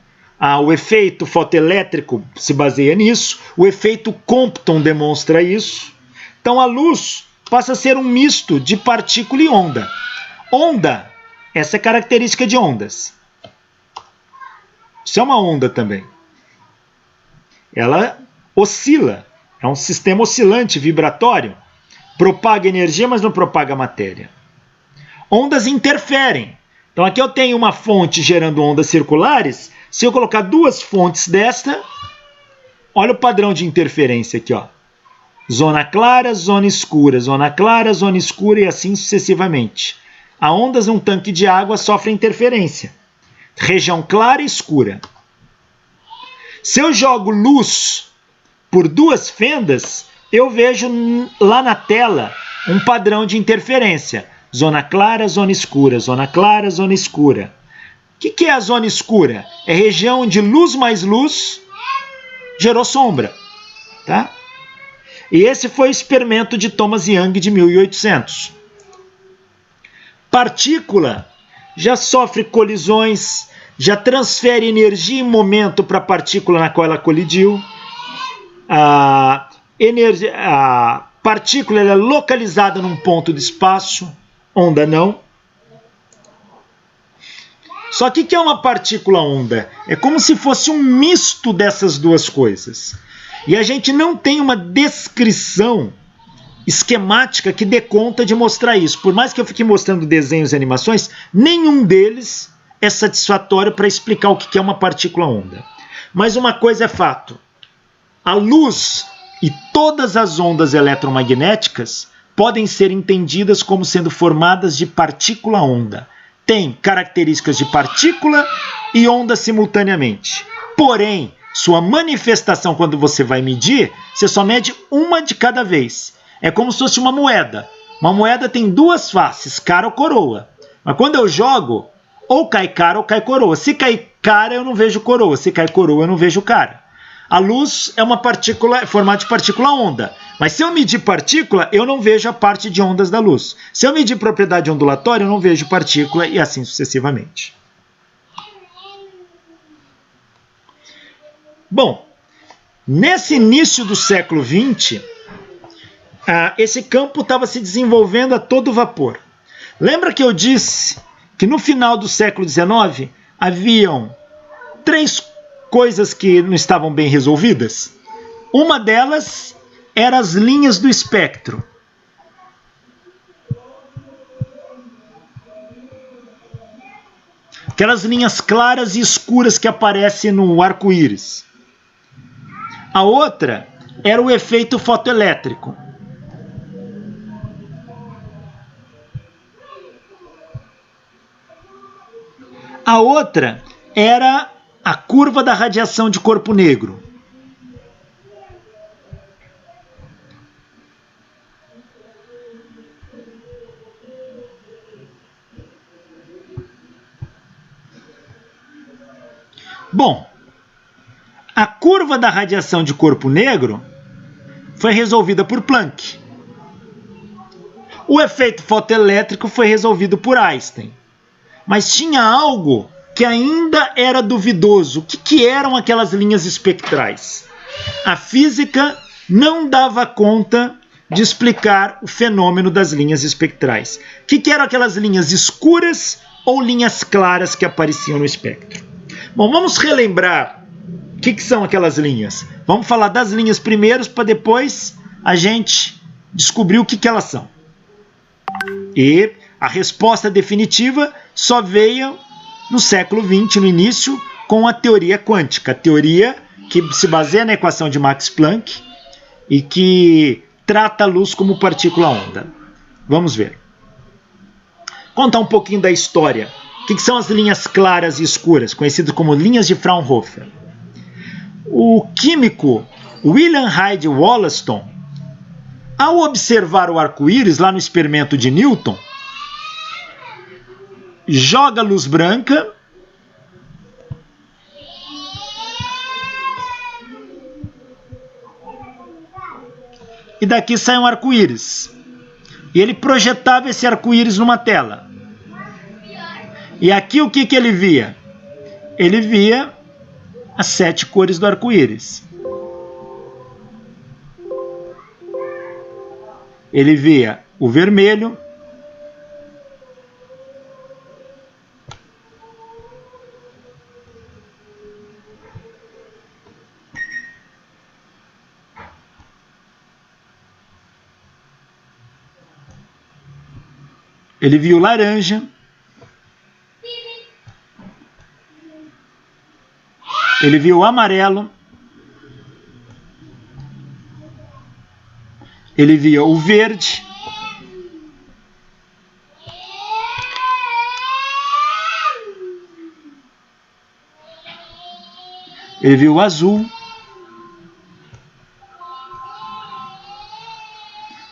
O efeito fotoelétrico se baseia nisso. O efeito Compton demonstra isso. Então, a luz passa a ser um misto de partícula e onda. Onda, essa é característica de ondas. Isso é uma onda também. Ela oscila, é um sistema oscilante, vibratório. Propaga energia, mas não propaga matéria. Ondas interferem. Então aqui eu tenho uma fonte gerando ondas circulares. Se eu colocar duas fontes desta, olha o padrão de interferência aqui, ó. Zona clara, zona escura, zona clara, zona escura e assim sucessivamente. As ondas num tanque de água sofrem interferência. Região clara e escura. Se eu jogo luz por duas fendas, eu vejo lá na tela um padrão de interferência. Zona clara, zona escura, zona clara, zona escura. O que é a zona escura? É região onde luz mais luz gerou sombra. Tá? E esse foi o experimento de Thomas Young de 1800. Partícula já sofre colisões, já transfere energia e momento para a partícula na qual ela colidiu. A partícula ela é localizada num ponto do espaço, onda não. Só que o que é uma partícula-onda? É como se fosse um misto dessas duas coisas. E a gente não tem uma descrição esquemática que dê conta de mostrar isso. Por mais que eu fique mostrando desenhos e animações, nenhum deles é satisfatório para explicar o que é uma partícula-onda. Mas uma coisa é fato. A luz e todas as ondas eletromagnéticas podem ser entendidas como sendo formadas de partícula-onda. Tem características de partícula e onda simultaneamente. Porém, sua manifestação, quando você vai medir, você só mede uma de cada vez. É como se fosse uma moeda. Uma moeda tem duas faces, cara ou coroa. Mas quando eu jogo, ou cai cara ou cai coroa. Se cai cara, eu não vejo coroa. Se cai coroa, eu não vejo cara. A luz é uma partícula, é formada de partícula-onda. Mas se eu medir partícula, eu não vejo a parte de ondas da luz. Se eu medir propriedade ondulatória, eu não vejo partícula e assim sucessivamente. Bom, nesse início do século XX, esse campo estava se desenvolvendo a todo vapor. Lembra que eu disse que no final do século XIX haviam três coisas que não estavam bem resolvidas? Uma delas eram as linhas do espectro. Aquelas linhas claras e escuras que aparecem no arco-íris. A outra era o efeito fotoelétrico. A outra era a curva da radiação de corpo negro. Bom, a curva da radiação de corpo negro foi resolvida por Planck. O efeito fotoelétrico foi resolvido por Einstein. Mas tinha algo que ainda era duvidoso. O que eram aquelas linhas espectrais? A física não dava conta de explicar o fenômeno das linhas espectrais. O que eram aquelas linhas escuras ou linhas claras que apareciam no espectro? Bom, vamos relembrar o que são aquelas linhas. Vamos falar das linhas primeiro para depois a gente descobrir o que elas são. E a resposta definitiva só veio no século XX, no início, com a teoria quântica. A teoria que se baseia na equação de Max Planck e que trata a luz como partícula-onda. Vamos ver. Contar um pouquinho da história. O que são as linhas claras e escuras, conhecidas como linhas de Fraunhofer? O químico William Hyde Wollaston, ao observar o arco-íris lá no experimento de Newton, joga luz branca e daqui sai um arco-íris. E ele projetava esse arco-íris numa tela. E aqui o que ele via? Ele via as 7 cores do arco-íris. Ele via o vermelho, Ele viu laranja. Ele viu amarelo. Ele via o verde. Ele viu o azul.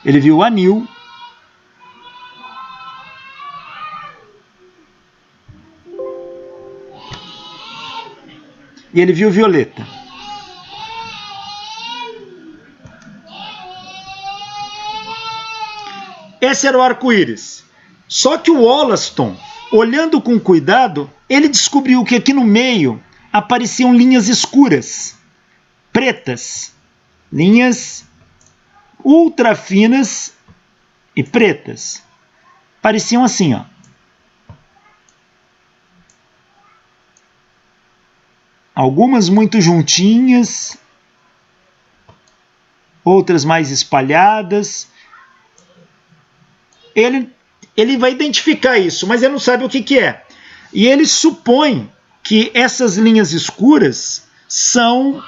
Ele viu o anil. E ele viu o violeta. Esse era o arco-íris. Só que o Wollaston, olhando com cuidado, ele descobriu que aqui no meio apareciam linhas escuras, pretas, linhas ultra finas e pretas. Pareciam assim, ó. Algumas muito juntinhas, outras mais espalhadas. Ele vai identificar isso, mas ele não sabe o que é. E ele supõe que essas linhas escuras são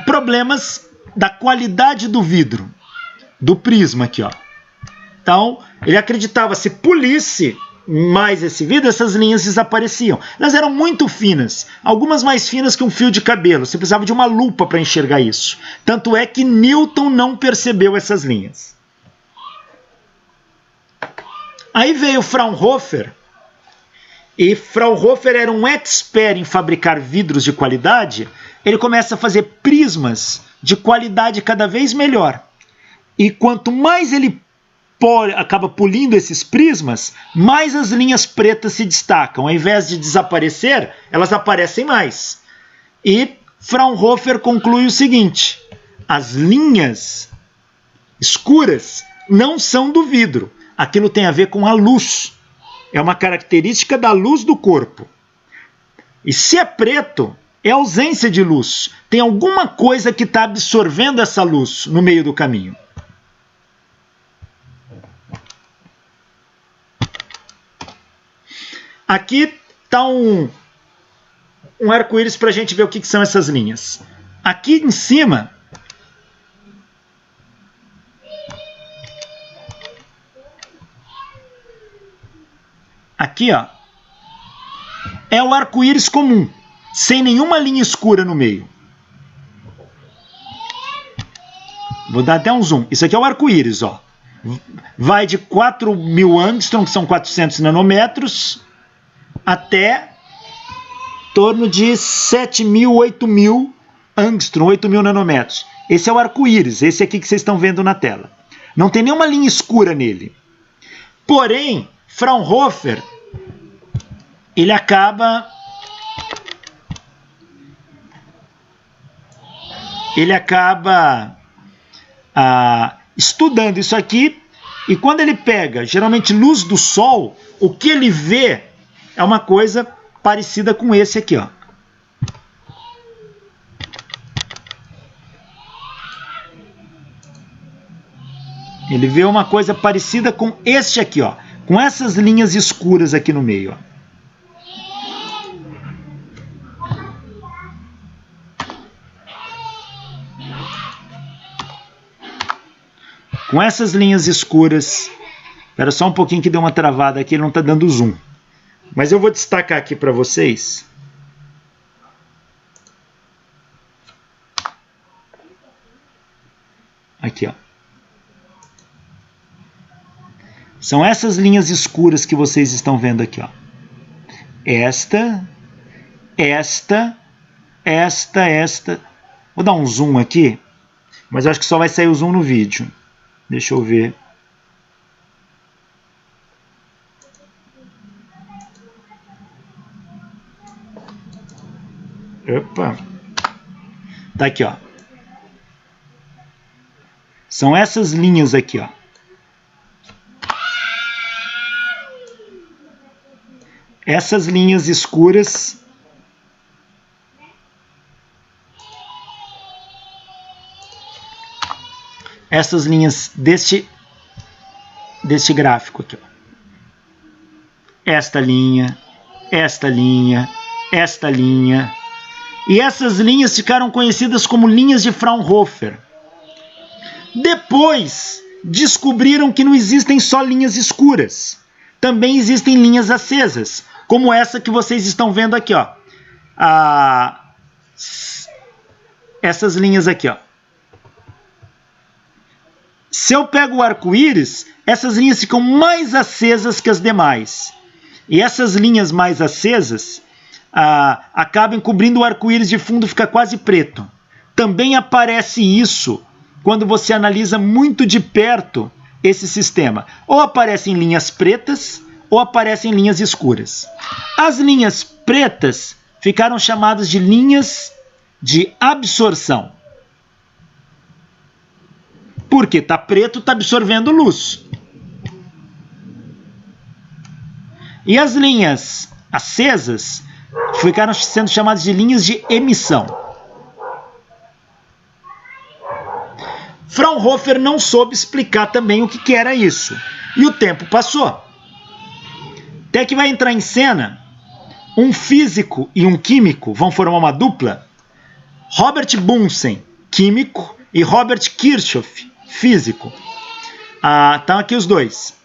problemas da qualidade do vidro, do prisma aqui, ó. Então, ele acreditava, se polisse mais esse vidro, essas linhas desapareciam. Elas eram muito finas, algumas mais finas que um fio de cabelo. Você precisava de uma lupa para enxergar isso. Tanto é que Newton não percebeu essas linhas. Aí veio Fraunhofer, e Fraunhofer era um expert em fabricar vidros de qualidade. Ele começa a fazer prismas de qualidade cada vez melhor. E quanto mais ele acaba polindo esses prismas, mais as linhas pretas se destacam. Ao invés de desaparecer, elas aparecem mais. E Fraunhofer conclui o seguinte: as linhas escuras não são do vidro. Aquilo tem a ver com a luz. É uma característica da luz do corpo. E se é preto, é ausência de luz. Tem alguma coisa que está absorvendo essa luz no meio do caminho. Aqui está um arco-íris para a gente ver o que são essas linhas. Aqui em cima, aqui, ó, é o arco-íris comum, sem nenhuma linha escura no meio. Vou dar até um zoom. Isso aqui é o arco-íris, ó. Vai de 4.000 angstrom, que são 400 nanômetros, até torno de 7.000, 8.000 angstrom, 8.000 nanômetros. Esse é o arco-íris, esse aqui que vocês estão vendo na tela. Não tem nenhuma linha escura nele. Porém, Fraunhofer, ele acaba estudando isso aqui, e quando ele pega, geralmente, luz do sol, o que ele vê é uma coisa parecida com esse aqui, ó. Ele vê uma coisa parecida com este aqui, ó, com essas linhas escuras aqui no meio, ó. Com essas linhas escuras. Espera só um pouquinho que deu uma travada aqui, ele não está dando zoom. Mas eu vou destacar aqui para vocês. Aqui, ó. São essas linhas escuras que vocês estão vendo aqui, ó. Esta. Vou dar um zoom aqui, mas eu acho que só vai sair o zoom no vídeo. Deixa eu ver. Opa. Tá aqui, ó. São essas linhas aqui, ó. Essas linhas escuras. Essas linhas deste gráfico aqui, ó. esta linha, esta linha, esta linha. E essas linhas ficaram conhecidas como linhas de Fraunhofer. Depois, descobriram que não existem só linhas escuras. Também existem linhas acesas, como essa que vocês estão vendo aqui, ó. Essas linhas aqui, ó. Se eu pego o arco-íris, essas linhas ficam mais acesas que as demais. E essas linhas mais acesas acabam cobrindo o arco-íris de fundo, fica quase preto. Também aparece isso quando você analisa muito de perto esse sistema. Ou aparecem linhas pretas, ou aparecem linhas escuras. As linhas pretas ficaram chamadas de linhas de absorção. Porque está preto, está absorvendo luz. E as linhas acesas ficaram sendo chamadas de linhas de emissão. Fraunhofer não soube explicar também o que era isso. E o tempo passou. Até que vai entrar em cena um físico e um químico, vão formar uma dupla. Robert Bunsen, químico, e Robert Kirchhoff, físico. Estão aqui os dois.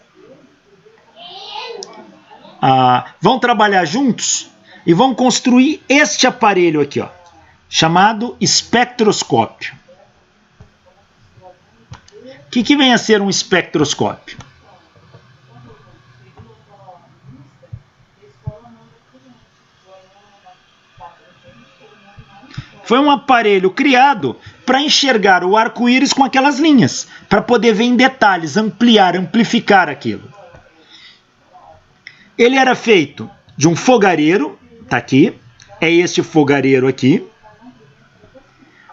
Vão trabalhar juntos e vão construir este aparelho aqui, ó, chamado espectroscópio. O que vem a ser um espectroscópio? Foi um aparelho criado para enxergar o arco-íris com aquelas linhas, para poder ver em detalhes, ampliar, amplificar aquilo. Ele era feito de um fogareiro, tá aqui, é este fogareiro aqui,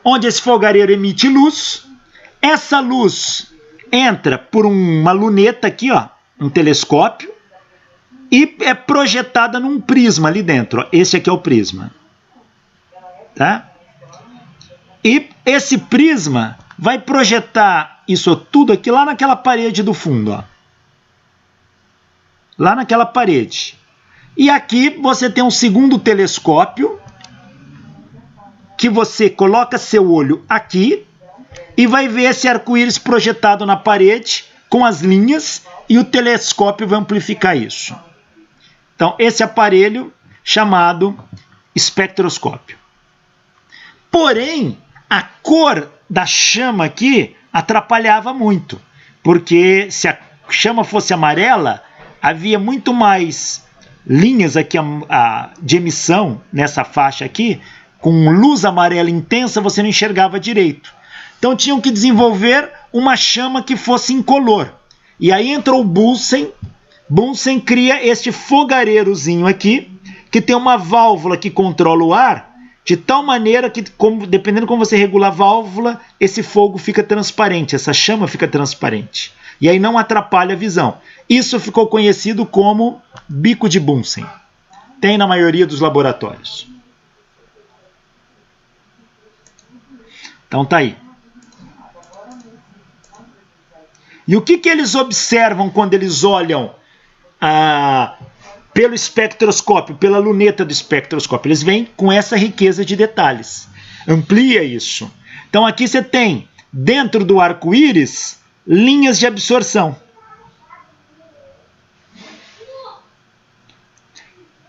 onde esse fogareiro emite luz. Essa luz entra por uma luneta aqui, ó, um telescópio, e é projetada num prisma ali dentro. Ó. Esse aqui é o prisma. Tá? E esse prisma vai projetar isso tudo aqui lá naquela parede do fundo. Ó. Lá naquela parede. E aqui você tem um segundo telescópio, que você coloca seu olho aqui, e vai ver esse arco-íris projetado na parede com as linhas, e o telescópio vai amplificar isso. Então, esse aparelho chamado espectroscópio. Porém, a cor da chama aqui atrapalhava muito, porque se a chama fosse amarela, havia muito mais linhas aqui de emissão nessa faixa aqui, com luz amarela intensa, você não enxergava direito. Então tinham que desenvolver uma chama que fosse incolor. E aí entrou o Bunsen. Bunsen cria este fogareirozinho aqui, que tem uma válvula que controla o ar, de tal maneira que, dependendo de como você regula a válvula, esse fogo fica transparente, essa chama fica transparente. E aí não atrapalha a visão. Isso ficou conhecido como bico de Bunsen. Tem na maioria dos laboratórios. Então tá aí. E o que eles observam quando eles olham pelo espectroscópio, pela luneta do espectroscópio? Eles vêm com essa riqueza de detalhes. Amplia isso. Então aqui você tem, dentro do arco-íris, linhas de absorção.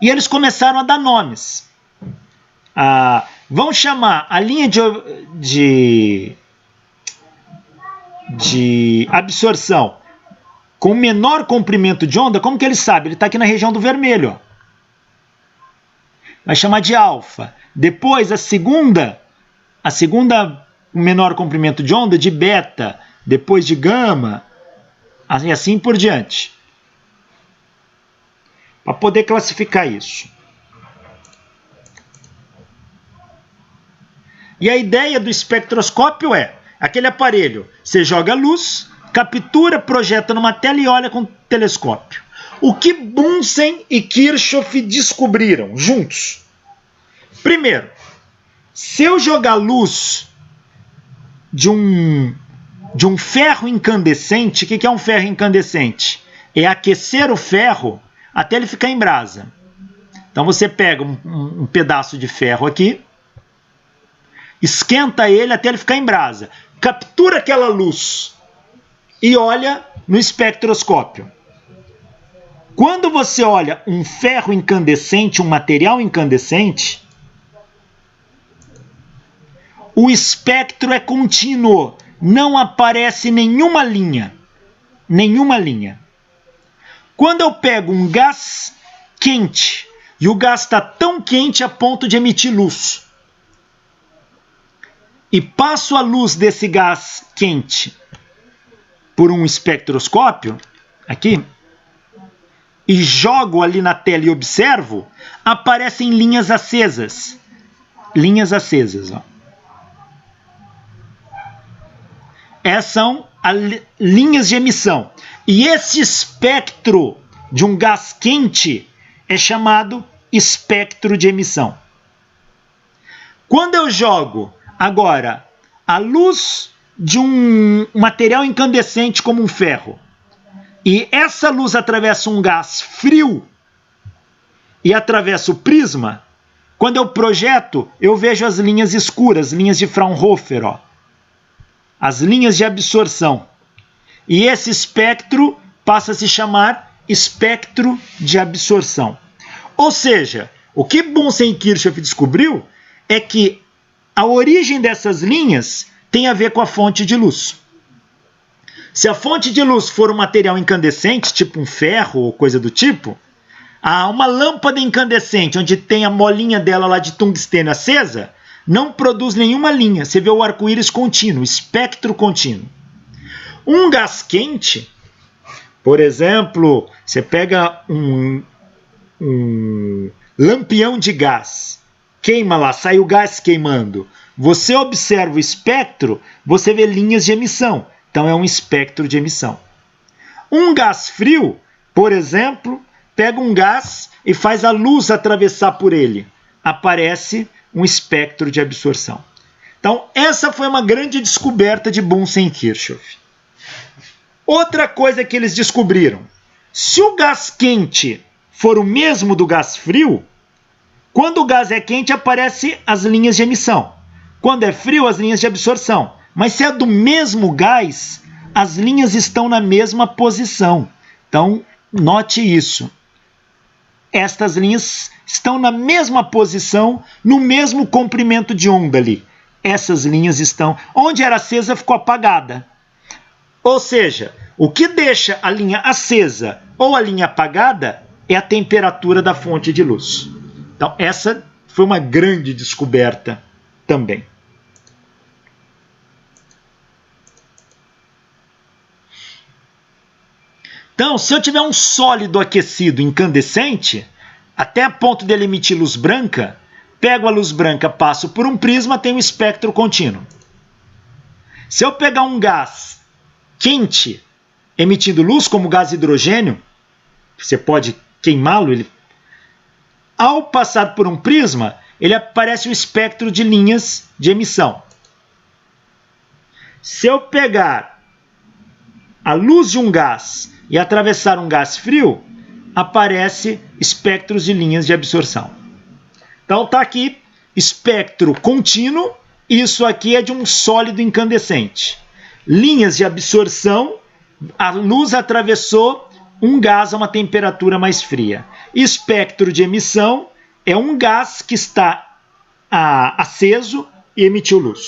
E eles começaram a dar nomes. Vão chamar a linha de absorção com menor comprimento de onda. Como que ele sabe? Ele está aqui na região do vermelho. Ó. Vai chamar de alfa. Depois a segunda menor comprimento de onda, de beta. Depois de gama. E assim por diante. Para poder classificar isso. E a ideia do espectroscópio é aquele aparelho, você joga luz, captura, projeta numa tela e olha com o telescópio. O que Bunsen e Kirchhoff descobriram juntos? Primeiro, se eu jogar luz de um ferro incandescente, o que é um ferro incandescente? É aquecer o ferro até ele ficar em brasa. Então você pega um pedaço de ferro aqui, esquenta ele até ele ficar em brasa, captura aquela luz e olha no espectroscópio. Quando você olha um ferro incandescente, um material incandescente, o espectro é contínuo, não aparece nenhuma linha. Nenhuma linha. Quando eu pego um gás quente, e o gás está tão quente a ponto de emitir luz, e passo a luz desse gás quente por um espectroscópio, aqui, e jogo ali na tela e observo, aparecem linhas acesas. Linhas acesas, ó. Essas são linhas de emissão. E esse espectro de um gás quente é chamado espectro de emissão. Quando eu jogo agora a luz de um material incandescente como um ferro, e essa luz atravessa um gás frio e atravessa o prisma, quando eu projeto, eu vejo as linhas escuras, linhas de Fraunhofer, ó. As linhas de absorção. E esse espectro passa a se chamar espectro de absorção. Ou seja, o que Bunsen e Kirchhoff descobriu é que a origem dessas linhas tem a ver com a fonte de luz. Se a fonte de luz for um material incandescente, tipo um ferro ou coisa do tipo, uma lâmpada incandescente, onde tem a molinha dela lá de tungstênio acesa, não produz nenhuma linha. Você vê o arco-íris contínuo, espectro contínuo. Um gás quente, por exemplo, você pega um lampião de gás, queima lá, sai o gás queimando. Você observa o espectro, você vê linhas de emissão. Então é um espectro de emissão. Um gás frio, por exemplo, pega um gás e faz a luz atravessar por ele. Aparece um espectro de absorção. Então, essa foi uma grande descoberta de Bunsen e Kirchhoff. Outra coisa que eles descobriram: se o gás quente for o mesmo do gás frio, quando o gás é quente, aparecem as linhas de emissão. Quando é frio, as linhas de absorção. Mas se é do mesmo gás, as linhas estão na mesma posição. Então, note isso. Estas linhas estão na mesma posição, no mesmo comprimento de onda ali. Essas linhas estão... Onde era acesa, ficou apagada. Ou seja, o que deixa a linha acesa ou a linha apagada é a temperatura da fonte de luz. Então, essa foi uma grande descoberta também. Então, se eu tiver um sólido aquecido incandescente, até a ponto dele emitir luz branca, pego a luz branca, passo por um prisma, tenho um espectro contínuo. Se eu pegar um gás quente emitindo luz, como o gás hidrogênio, você pode queimá-lo, ao passar por um prisma, ele aparece um espectro de linhas de emissão. Se eu pegar a luz de um gás e atravessar um gás frio, aparece espectros de linhas de absorção. Então está aqui espectro contínuo, isso aqui é de um sólido incandescente. Linhas de absorção, a luz atravessou um gás a uma temperatura mais fria. Espectro de emissão é um gás que está aceso e emitiu luz.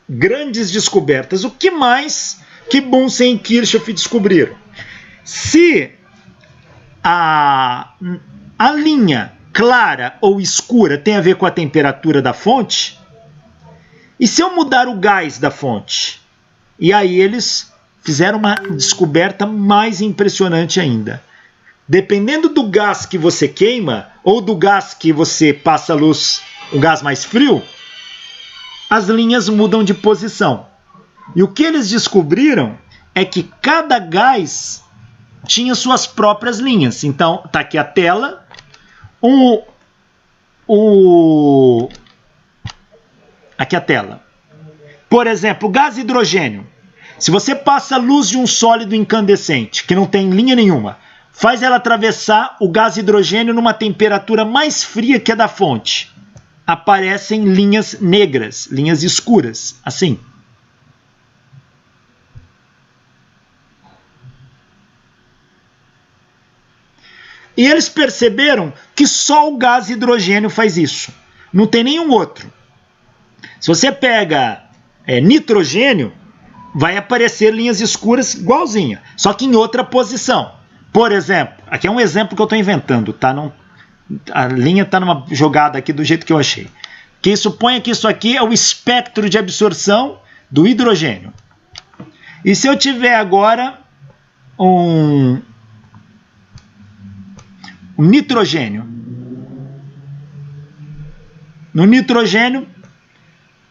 Grandes descobertas. O que mais que Bunsen e Kirchhoff descobriram? Se a linha clara ou escura tem a ver com a temperatura da fonte, e se eu mudar o gás da fonte? E aí eles fizeram uma descoberta mais impressionante ainda. Dependendo do gás que você queima, ou do gás que você passa a luz, o gás mais frio, as linhas mudam de posição. E o que eles descobriram é que cada gás tinha suas próprias linhas. Então, está aqui a tela. Aqui a tela. Por exemplo, o gás hidrogênio. Se você passa a luz de um sólido incandescente, que não tem linha nenhuma, faz ela atravessar o gás hidrogênio numa temperatura mais fria que a da fonte, aparecem linhas negras, linhas escuras, assim. E eles perceberam que só o gás hidrogênio faz isso. Não tem nenhum outro. Se você pega nitrogênio, vai aparecer linhas escuras igualzinha, só que em outra posição. Por exemplo, aqui é um exemplo que eu estou inventando, tá? Não, a linha está numa jogada aqui do jeito que eu achei. Que suponha que isso aqui é o espectro de absorção do hidrogênio. E se eu tiver agora um nitrogênio. No nitrogênio,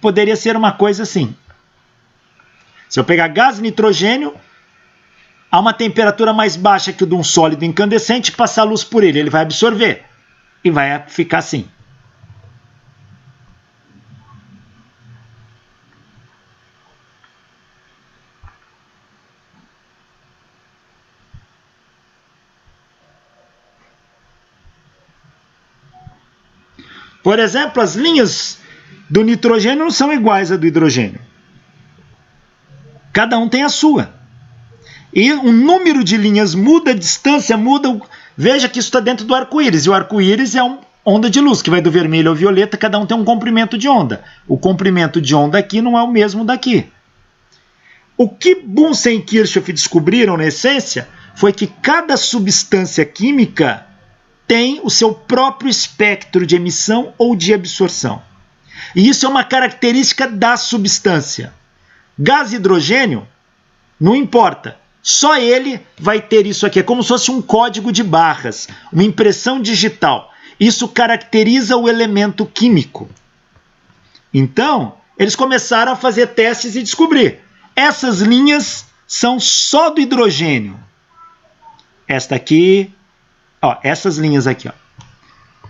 poderia ser uma coisa assim. Se eu pegar gás nitrogênio, a uma temperatura mais baixa que o de um sólido incandescente, passar luz por ele, ele vai absorver e vai ficar assim. Por exemplo, as linhas do nitrogênio não são iguais à do hidrogênio. Cada um tem a sua. E o número de linhas muda, a distância muda. Veja que isso está dentro do arco-íris. E o arco-íris é uma onda de luz, que vai do vermelho ao violeta, cada um tem um comprimento de onda. O comprimento de onda aqui não é o mesmo daqui. O que Bunsen e Kirchhoff descobriram, na essência, foi que cada substância química tem o seu próprio espectro de emissão ou de absorção. E isso é uma característica da substância. Gás hidrogênio, não importa. Só ele vai ter isso aqui. É como se fosse um código de barras, uma impressão digital. Isso caracteriza o elemento químico. Então, eles começaram a fazer testes e descobrir. Essas linhas são só do hidrogênio. Esta aqui, ó, essas linhas aqui, ó.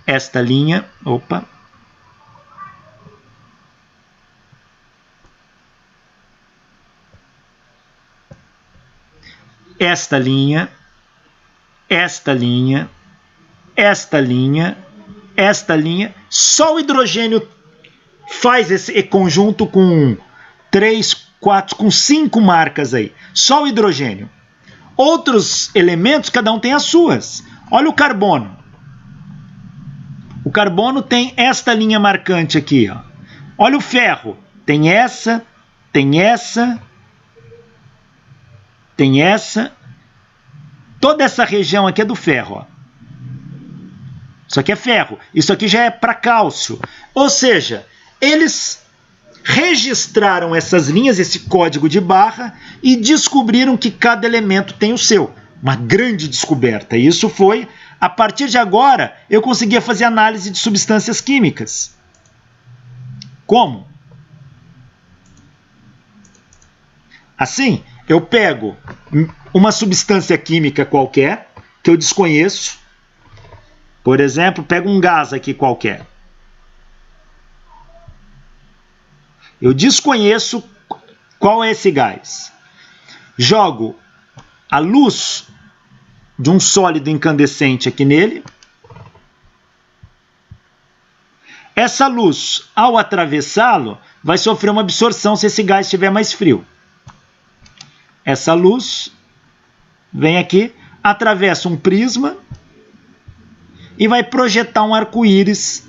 Esta linha, opa. Esta linha, esta linha, esta linha, esta linha. Só o hidrogênio faz esse conjunto com 3, 4, com 5 marcas aí. Só o hidrogênio. Outros elementos, cada um tem as suas. Olha o carbono. O carbono tem esta linha marcante aqui, ó. Olha o ferro. Tem essa, tem essa, tem essa. Toda essa região aqui é do ferro, ó. Isso aqui é ferro. Isso aqui já é para cálcio. Ou seja, eles registraram essas linhas, esse código de barra, e descobriram que cada elemento tem o seu. Uma grande descoberta. E isso foi, a partir de agora, eu conseguia fazer análise de substâncias químicas. Como? Assim, eu pego uma substância química qualquer, que eu desconheço. Por exemplo, pego um gás aqui qualquer. Eu desconheço qual é esse gás. Jogo a luz de um sólido incandescente aqui nele. Essa luz, ao atravessá-lo, vai sofrer uma absorção se esse gás estiver mais frio. Essa luz vem aqui, atravessa um prisma e vai projetar um arco-íris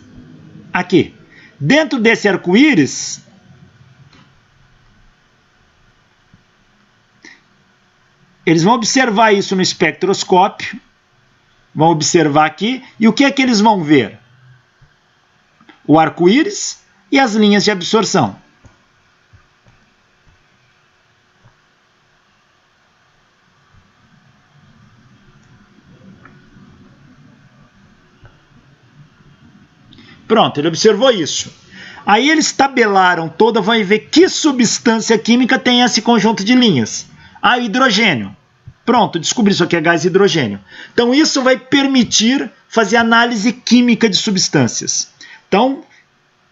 aqui. Dentro desse arco-íris, eles vão observar isso no espectroscópio, vão observar aqui, e o que é que eles vão ver? O arco-íris e as linhas de absorção. Pronto, ele observou isso. Aí eles tabelaram toda, vai ver que substância química tem esse conjunto de linhas. Ah, hidrogênio. Pronto, descobri isso aqui é gás hidrogênio. Então isso vai permitir fazer análise química de substâncias. Então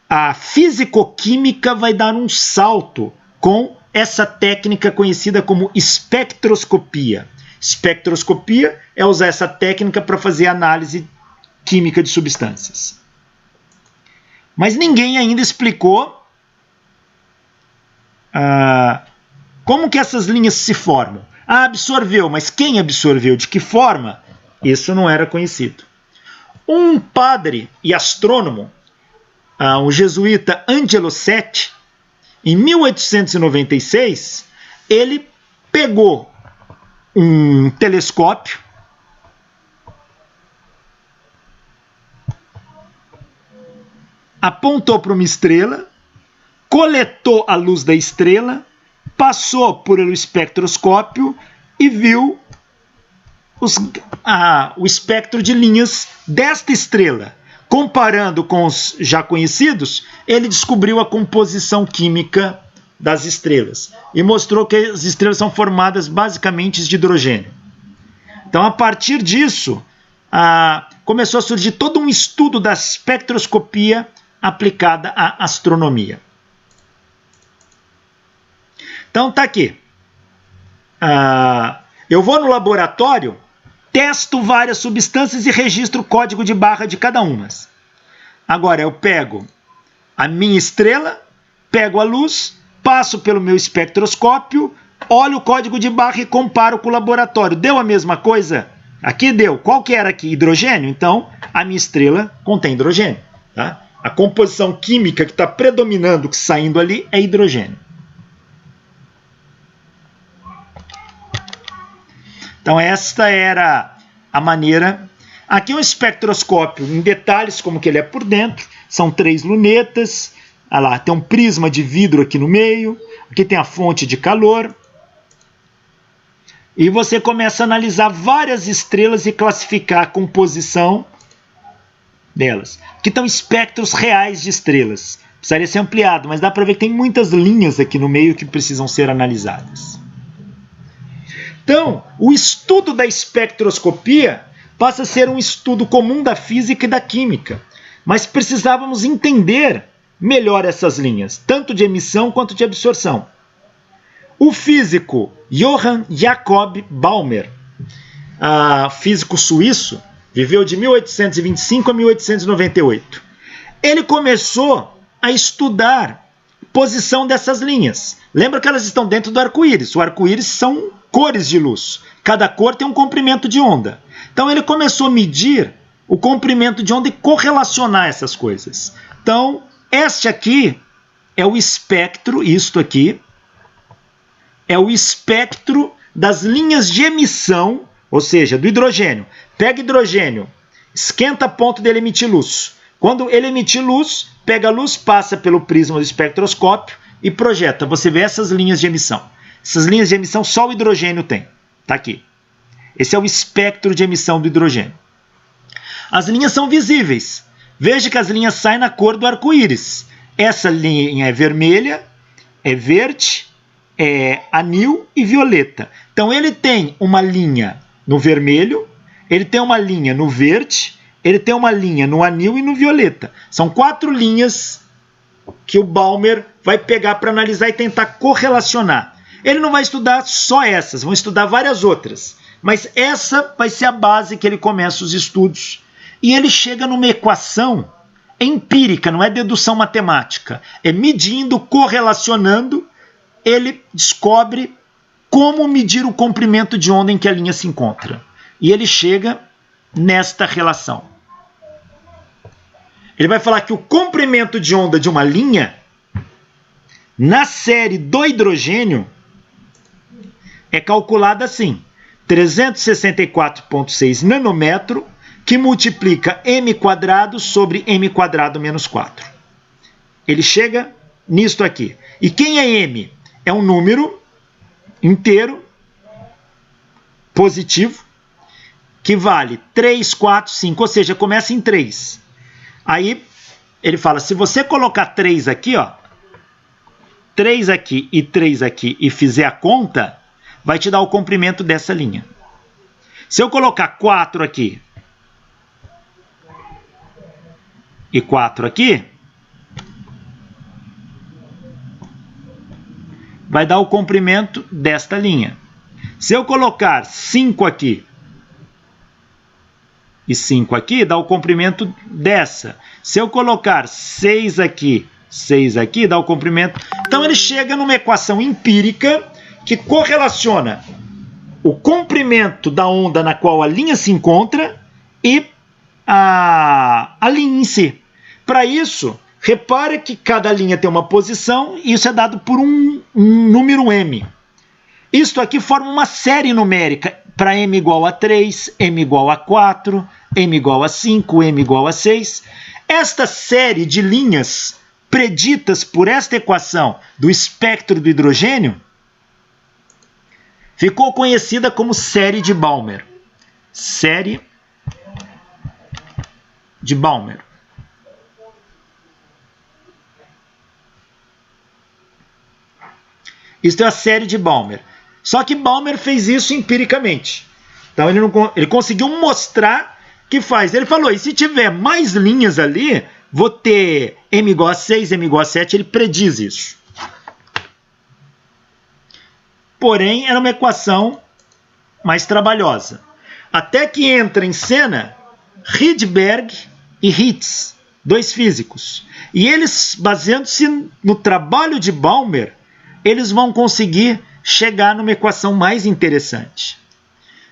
a fisicoquímica vai dar um salto com essa técnica conhecida como espectroscopia. Espectroscopia é usar essa técnica para fazer análise química de substâncias. Mas ninguém ainda explicou como que essas linhas se formam. Absorveu, mas quem absorveu? De que forma? Isso não era conhecido. Um padre e astrônomo, o jesuíta Angelo Seti, em 1896, ele pegou um telescópio apontou para uma estrela, coletou a luz da estrela, passou por o espectroscópio e viu o espectro de linhas desta estrela. Comparando com os já conhecidos, ele descobriu a composição química das estrelas e mostrou que as estrelas são formadas basicamente de hidrogênio. Então, a partir disso, começou a surgir todo um estudo da espectroscopia aplicada à astronomia. Então, tá aqui. Eu vou no laboratório, testo várias substâncias e registro o código de barra de cada uma. Agora, eu pego a minha estrela, pego a luz, passo pelo meu espectroscópio, olho o código de barra e comparo com o laboratório. Deu a mesma coisa? Aqui deu. Qual que era aqui? Hidrogênio? Então, a minha estrela contém hidrogênio. Tá? A composição química que está predominando, que saindo ali, é hidrogênio. Então, esta era a maneira. Aqui é um espectroscópio em detalhes, como que ele é por dentro. São 3 lunetas. Olha lá, tem um prisma de vidro aqui no meio. Aqui tem a fonte de calor. E você começa a analisar várias estrelas e classificar a composição delas. Aqui estão espectros reais de estrelas. Precisaria ser ampliado, mas dá para ver que tem muitas linhas aqui no meio que precisam ser analisadas. Então, o estudo da espectroscopia passa a ser um estudo comum da física e da química. Mas precisávamos entender melhor essas linhas, tanto de emissão quanto de absorção. O físico Johann Jacob Balmer, físico suíço, viveu de 1825 a 1898. Ele começou a estudar a posição dessas linhas. Lembra que elas estão dentro do arco-íris. O arco-íris são cores de luz. Cada cor tem um comprimento de onda. Então ele começou a medir o comprimento de onda e correlacionar essas coisas. Então, este aqui é o espectro, isto aqui, é o espectro das linhas de emissão, ou seja, do hidrogênio. Pega hidrogênio, esquenta a ponto dele emitir luz. Quando ele emitir luz, pega a luz, passa pelo prisma do espectroscópio e projeta. Você vê essas linhas de emissão. Essas linhas de emissão só o hidrogênio tem. Está aqui. Esse é o espectro de emissão do hidrogênio. As linhas são visíveis. Veja que as linhas saem na cor do arco-íris. Essa linha é vermelha, é verde, é anil e violeta. Então ele tem uma linha no vermelho, ele tem uma linha no verde, ele tem uma linha no anil e no violeta. São 4 linhas que o Balmer vai pegar para analisar e tentar correlacionar. Ele não vai estudar só essas, vão estudar várias outras. Mas essa vai ser a base que ele começa os estudos. E ele chega numa equação empírica, não é dedução matemática. É medindo, correlacionando, ele descobre como medir o comprimento de onda em que a linha se encontra. E ele chega nesta relação. Ele vai falar que o comprimento de onda de uma linha, na série do hidrogênio, é calculado assim, 364,6 nanômetro, que multiplica m² sobre m² menos 4. Ele chega nisto aqui. E quem é m? É um número inteiro, positivo, que vale 3, 4, 5, ou seja, começa em 3. Aí ele fala, se você colocar 3 aqui, ó, 3 aqui e fizer a conta, vai te dar o comprimento dessa linha. Se eu colocar 4 aqui e 4 aqui, vai dar o comprimento desta linha. Se eu colocar 5 aqui e 5 aqui, dá o comprimento dessa. Se eu colocar 6 aqui, 6 aqui, dá o comprimento. Então ele chega numa equação empírica que correlaciona o comprimento da onda na qual a linha se encontra e a linha em si. Para isso, repare que cada linha tem uma posição e isso é dado por um número m. Isto aqui forma uma série numérica para m igual a 3, m igual a 4, m igual a 5, m igual a 6. Esta série de linhas preditas por esta equação do espectro do hidrogênio ficou conhecida como série de Balmer. Série de Balmer. Isto é a série de Balmer. Só que Balmer fez isso empiricamente. Então ele conseguiu mostrar que faz. Ele falou, e se tiver mais linhas ali, vou ter m igual a 6, m igual a 7, ele prediz isso. Porém, era uma equação mais trabalhosa. Até que entra em cena Rydberg e Ritz, dois físicos. E eles, baseando-se no trabalho de Balmer, eles vão conseguir chegar numa equação mais interessante.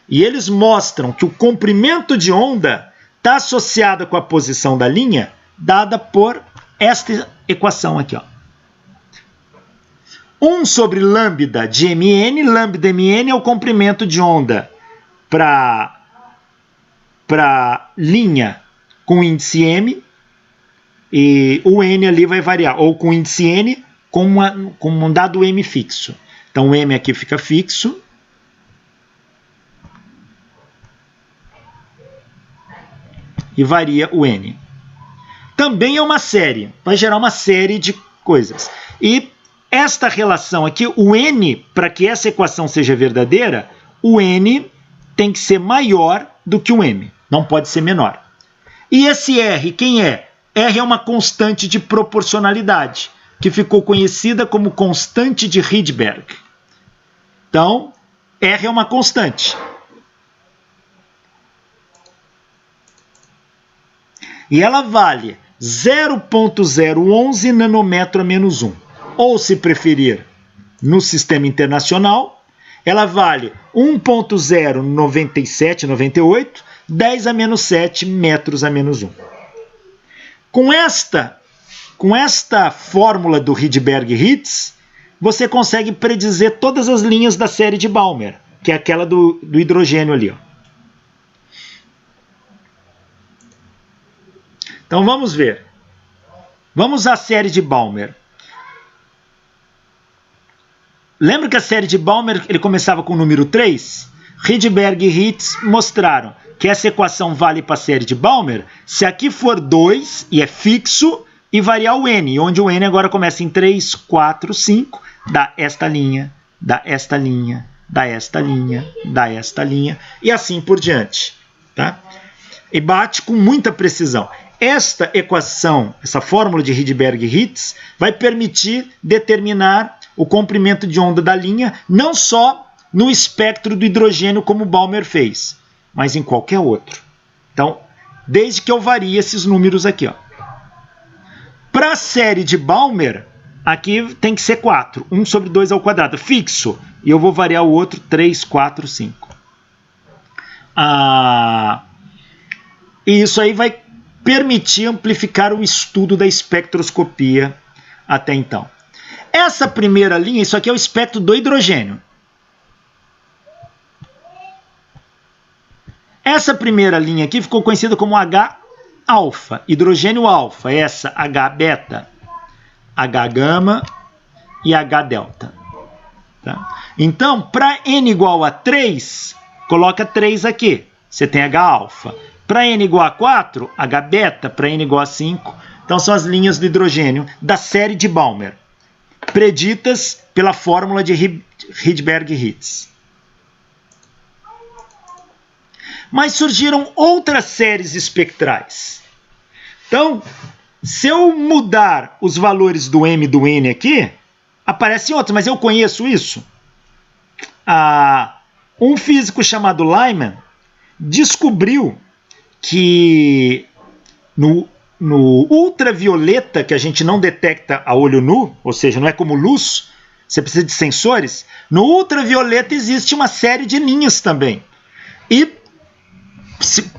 E eles mostram que o comprimento de onda está associado com a posição da linha, dada por esta equação aqui, ó. 1 sobre lambda de mn, lambda mn é o comprimento de onda para linha com índice m, e o n ali vai variar, ou com índice n, com um dado m fixo. Então o m aqui fica fixo. E varia o n. Também é uma série, vai gerar uma série de coisas. E esta relação aqui, o n, para que essa equação seja verdadeira, o n tem que ser maior do que o m, não pode ser menor. E esse r, quem é? R é uma constante de proporcionalidade, que ficou conhecida como constante de Rydberg. Então, R é uma constante. E ela vale 0,011 nanômetro a menos 1. Ou, se preferir, no sistema internacional, ela vale 1,09798, 10 a menos 7 metros a menos 1. Com esta fórmula do Rydberg-Ritz, você consegue predizer todas as linhas da série de Balmer, que é aquela do hidrogênio ali, ó. Então vamos ver. Vamos à série de Balmer. Lembra que a série de Balmer ele começava com o número 3? Rydberg e Ritz mostraram que essa equação vale para a série de Balmer se aqui for 2 e é fixo e variar o n, onde o n agora começa em 3, 4, 5, dá esta linha, dá esta linha, dá esta linha, dá esta linha e assim por diante. Tá? E bate com muita precisão. Esta equação, essa fórmula de Rydberg e Ritz, vai permitir determinar o comprimento de onda da linha, não só no espectro do hidrogênio, como Balmer fez, mas em qualquer outro. Então, desde que eu varie esses números aqui. Para a série de Balmer, aqui tem que ser 4. 1 sobre 2 ao quadrado, fixo. E eu vou variar o outro, 3, 4, 5. E isso aí vai permitir amplificar o estudo da espectroscopia até então. Essa primeira linha, isso aqui é o espectro do hidrogênio. Essa primeira linha aqui ficou conhecida como H-alfa, hidrogênio alfa, essa H-beta, H-gama e H-delta. Tá? Então, para n igual a 3, coloca 3 aqui, você tem H-alfa. Para n igual a 4, H-beta, para n igual a 5, então são as linhas do hidrogênio da série de Balmer, preditas pela fórmula de Rydberg e Ritz. Mas surgiram outras séries espectrais. Então, se eu mudar os valores do m e do n aqui, Aparecem outros, mas eu conheço isso. Um físico chamado Lyman descobriu que no ultravioleta, que a gente não detecta a olho nu, ou seja, não é como luz, você precisa de sensores, no ultravioleta existe uma série de linhas também. E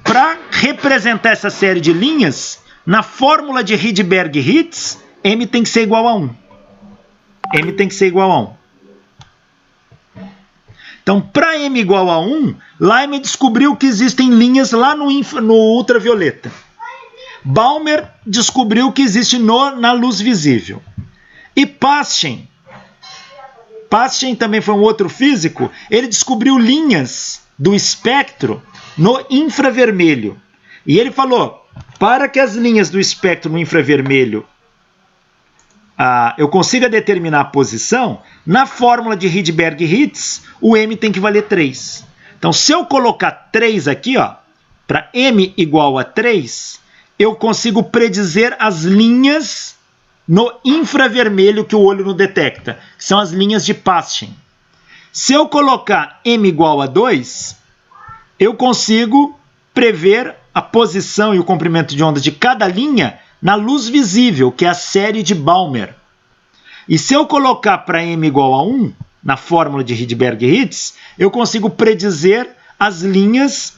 para representar essa série de linhas, na fórmula de Rydberg-Ritz, M tem que ser igual a 1. M tem que ser igual a 1. Então, para M igual a 1, Lyman descobriu que existem linhas lá no ultravioleta. Balmer descobriu que existe na luz visível. E Paschen também foi um outro físico, ele descobriu linhas do espectro no infravermelho. E ele falou, para que as linhas do espectro no infravermelho eu consiga determinar a posição, na fórmula de Rydberg-Ritz, o M tem que valer 3. Então, se eu colocar 3 aqui, para M igual a 3, eu consigo predizer as linhas no infravermelho que o olho não detecta, que são as linhas de Paschen. Se eu colocar M igual a 2, eu consigo prever a posição e o comprimento de onda de cada linha na luz visível, que é a série de Balmer. E se eu colocar para M igual a 1, na fórmula de Rydberg-Ritz, eu consigo predizer as linhas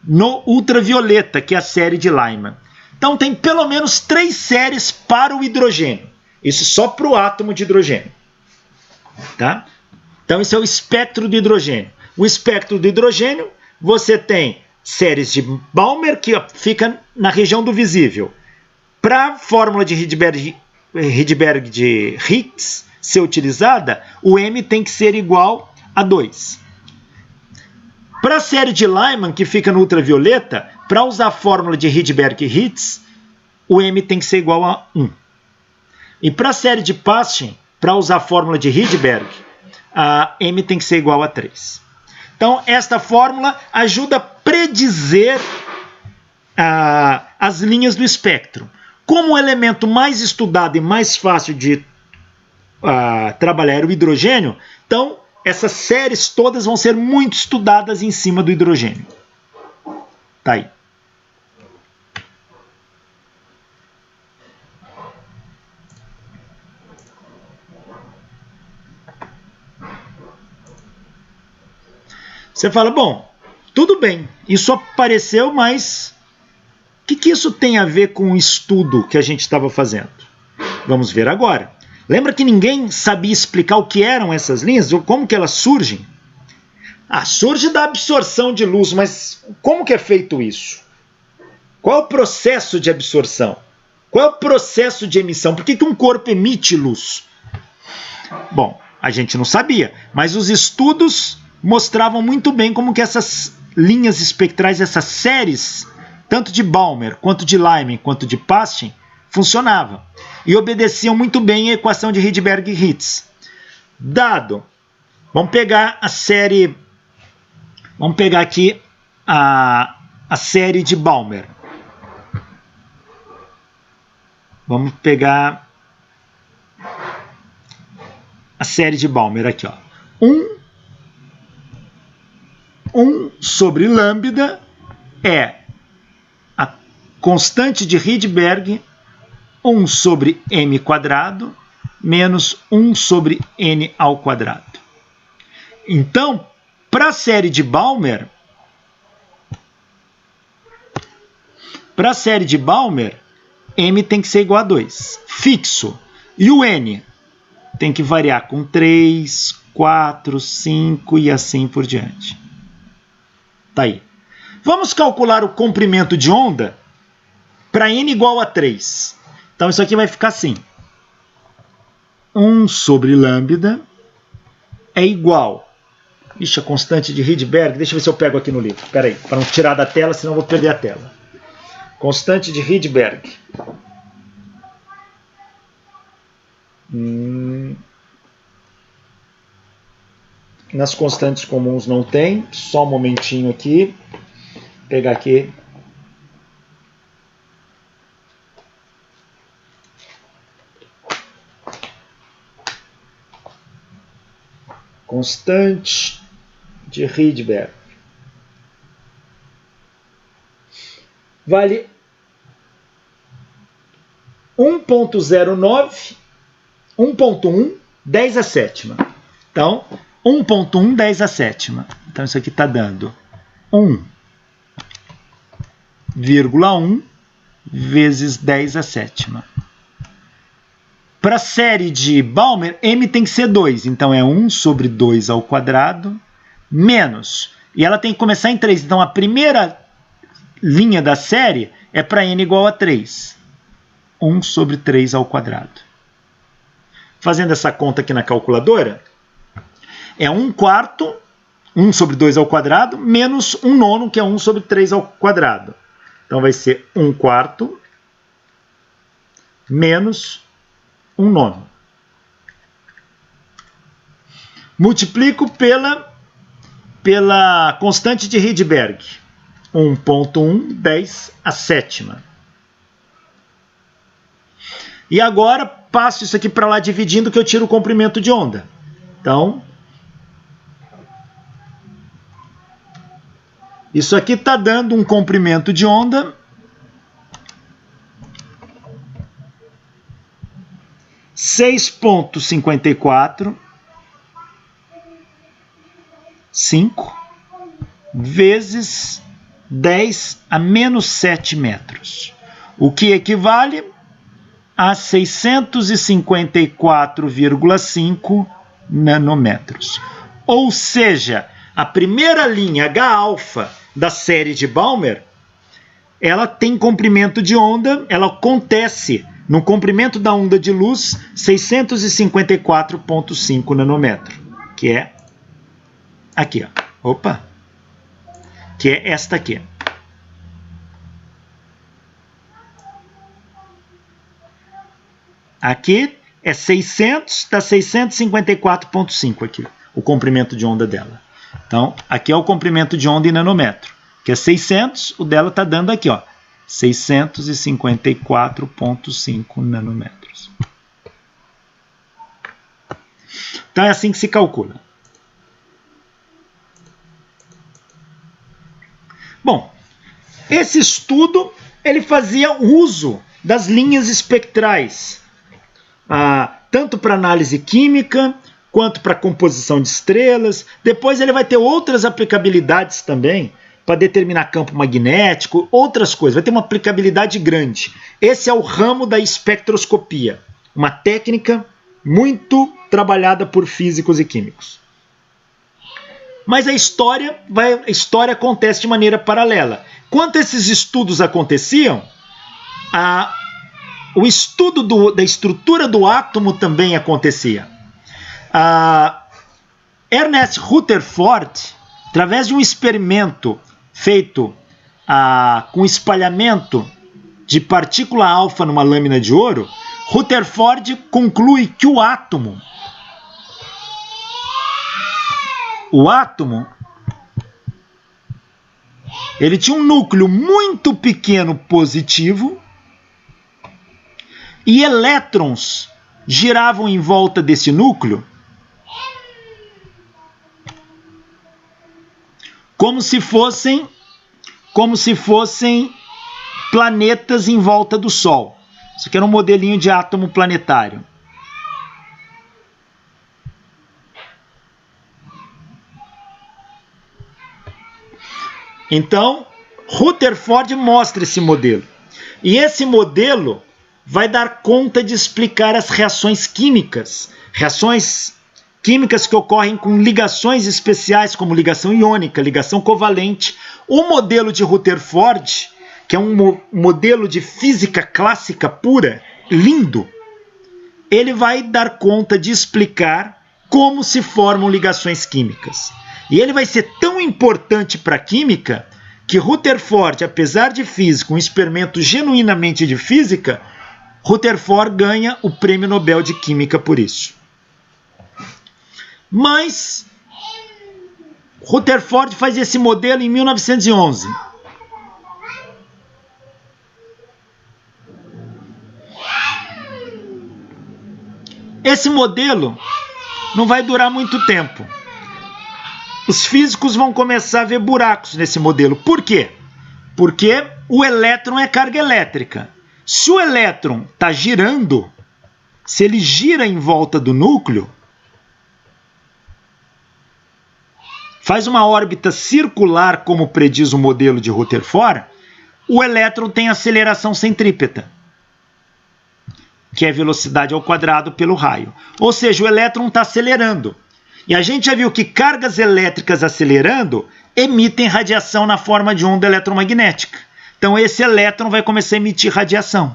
no ultravioleta, que é a série de Lyman. Então tem pelo menos 3 séries para o hidrogênio. Isso só para o átomo de hidrogênio. Tá? Então esse é o espectro do hidrogênio. O espectro do hidrogênio, você tem séries de Balmer, que fica na região do visível. Para a fórmula de Rydberg-Ritz ser utilizada, o M tem que ser igual a 2. Para a série de Lyman, que fica no ultravioleta, para usar a fórmula de Rydberg-Ritz, o M tem que ser igual a 1. E para a série de Paschen, para usar a fórmula de Rydberg, a M tem que ser igual a 3. Então, esta fórmula ajuda a predizer as linhas do espectro. Como o elemento mais estudado e mais fácil de trabalhar é o hidrogênio, então essas séries todas vão ser muito estudadas em cima do hidrogênio. Tá aí. Você fala, bom, tudo bem, isso apareceu, mas o que isso tem a ver com o estudo que a gente estava fazendo? Vamos ver agora. Lembra que ninguém sabia explicar o que eram essas linhas, ou como que elas surgem? Surge da absorção de luz, mas como que é feito isso? Qual é o processo de absorção? Qual é o processo de emissão? Por que um corpo emite luz? Bom, a gente não sabia, mas os estudos mostravam muito bem como que essas linhas espectrais, essas séries, tanto de Balmer, quanto de Lyman, quanto de Paschen, funcionavam. E obedeciam muito bem a equação de Rydberg-Ritz. Dado, vamos pegar a série, vamos pegar aqui a série de Balmer. Vamos pegar a série de Balmer aqui, ó. 1 sobre lambda é a constante de Rydberg 1 sobre m quadrado menos 1 sobre n ao quadrado. Então, para a série de Balmer, m tem que ser igual a 2, fixo. E o n tem que variar com 3, 4, 5 e assim por diante. Tá aí. Vamos calcular o comprimento de onda para n igual a 3. Então isso aqui vai ficar assim. 1 sobre lambda é igual... Ixi, a constante de Rydberg. Deixa eu ver se eu pego aqui no livro. Espera aí, para não tirar da tela, senão eu vou perder a tela. Constante de Rydberg. Nas constantes comuns não tem. Só um momentinho aqui. Vou pegar aqui. Constante de Rydberg vale 1.09, 1.1, 10 a sétima. Então, 1.1, 10 a sétima. Então, isso aqui está dando 1,1 vezes 10 a sétima. Para a série de Balmer, m tem que ser 2. Então, é 1 sobre 2 ao quadrado, menos. E ela tem que começar em 3. Então, a primeira linha da série é para n igual a 3. 1 sobre 3 ao quadrado. Fazendo essa conta aqui na calculadora, é 1/4, 1 sobre 2 ao quadrado, menos 1/9, que é 1 sobre 3 ao quadrado. Então, vai ser 1/4 menos 1/9. Multiplico pela constante de Rydberg. 1.1, 10 a sétima. E agora, passo isso aqui para lá dividindo, que eu tiro o comprimento de onda. Então, isso aqui está dando um comprimento de onda 6,54 vezes 10 a menos 7 metros, o que equivale a 654,5 nanômetros. Ou seja, a primeira linha H-alfa da série de Balmer, ela tem comprimento de onda, ela acontece no comprimento da onda de luz 654,5 nanômetros, que é aqui, ó. Opa! Que é esta aqui. Aqui é 600, está 654,5 aqui, o comprimento de onda dela. Então, aqui é o comprimento de onda em nanômetro, que é 600, o dela está dando aqui, ó, 654,5 nanômetros. Então, é assim que se calcula. Bom, esse estudo, ele fazia uso das linhas espectrais, tanto para análise química, quanto para composição de estrelas. Depois ele vai ter outras aplicabilidades também, para determinar campo magnético, outras coisas. Vai ter uma aplicabilidade grande. Esse é o ramo da espectroscopia, uma técnica muito trabalhada por físicos e químicos. Mas a história acontece de maneira paralela. Enquanto esses estudos aconteciam, o estudo da estrutura do átomo também acontecia. Ernest Rutherford, através de um experimento feito com espalhamento de partícula alfa numa lâmina de ouro, Rutherford conclui que o átomo ele tinha um núcleo muito pequeno positivo e elétrons giravam em volta desse núcleo como se fossem planetas em volta do Sol. Isso aqui era um modelinho de átomo planetário. Então, Rutherford mostra esse modelo. E esse modelo vai dar conta de explicar as reações químicas que ocorrem com ligações especiais, como ligação iônica, ligação covalente. O modelo de Rutherford, que é um modelo de física clássica pura, lindo, ele vai dar conta de explicar como se formam ligações químicas. E ele vai ser tão importante para a química que Rutherford, apesar de físico, um experimento genuinamente de física, Rutherford ganha o Prêmio Nobel de Química por isso. Mas Rutherford faz esse modelo em 1911. Esse modelo não vai durar muito tempo. os físicos vão começar a ver buracos nesse modelo. Por quê? Porque o elétron é carga elétrica. Se o elétron está girando, se ele gira em volta do núcleo, faz uma órbita circular, como prediz o modelo de Rutherford, o elétron tem aceleração centrípeta, que é velocidade ao quadrado pelo raio. Ou seja, o elétron está acelerando. E a gente já viu que cargas elétricas acelerando emitem radiação na forma de onda eletromagnética. Então esse elétron vai começar a emitir radiação.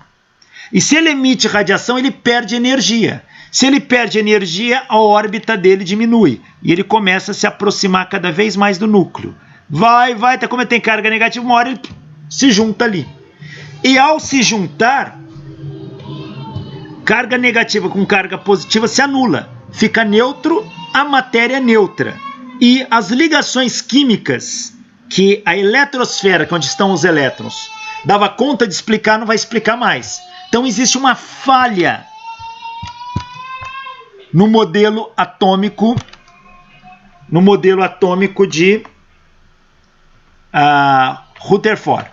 E se ele emite radiação, ele perde energia. Se ele perde energia, a órbita dele diminui. E ele começa a se aproximar cada vez mais do núcleo. Vai, até como ele tem carga negativa, uma hora ele se junta ali. E ao se juntar, carga negativa com carga positiva se anula. Fica neutro, a matéria neutra. E as ligações químicas que a eletrosfera, que é onde estão os elétrons, dava conta de explicar, não vai explicar mais. Então existe uma falha no modelo atômico de Rutherford.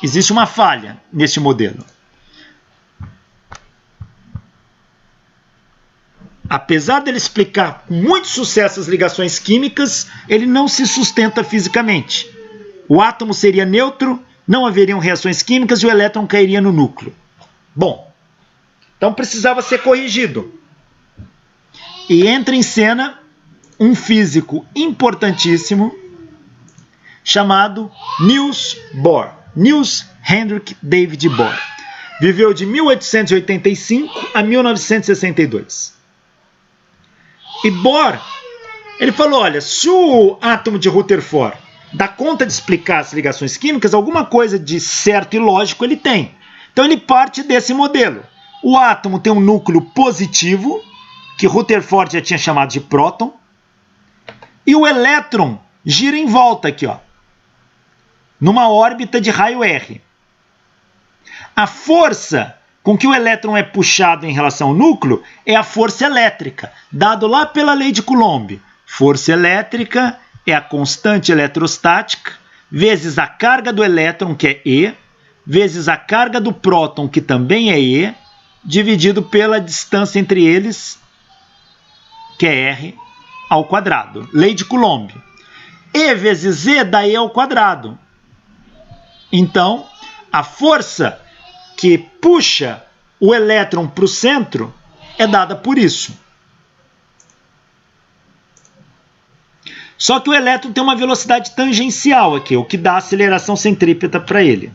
Existe uma falha nesse modelo. Apesar dele explicar com muito sucesso as ligações químicas, ele não se sustenta fisicamente. O átomo seria neutro, não haveriam reações químicas e o elétron cairia no núcleo. Bom, então precisava ser corrigido. E entra em cena um físico importantíssimo chamado Niels Bohr. Niels Henrik David Bohr. Viveu de 1885 a 1962. E Bohr, ele falou, olha, se o átomo de Rutherford dá conta de explicar as ligações químicas, alguma coisa de certo e lógico ele tem. Então ele parte desse modelo. O átomo tem um núcleo positivo, que Rutherford já tinha chamado de próton, e o elétron gira em volta aqui, ó, numa órbita de raio R. A força com que o elétron é puxado em relação ao núcleo é a força elétrica, dado lá pela lei de Coulomb. Força elétrica é a constante eletrostática, vezes a carga do elétron, que é E, vezes a carga do próton, que também é E, dividido pela distância entre eles, que é R, ao quadrado. Lei de Coulomb. E vezes E dá E ao quadrado. Então, a força que puxa o elétron para o centro é dada por isso. Só que o elétron tem uma velocidade tangencial aqui, o que dá aceleração centrípeta para ele.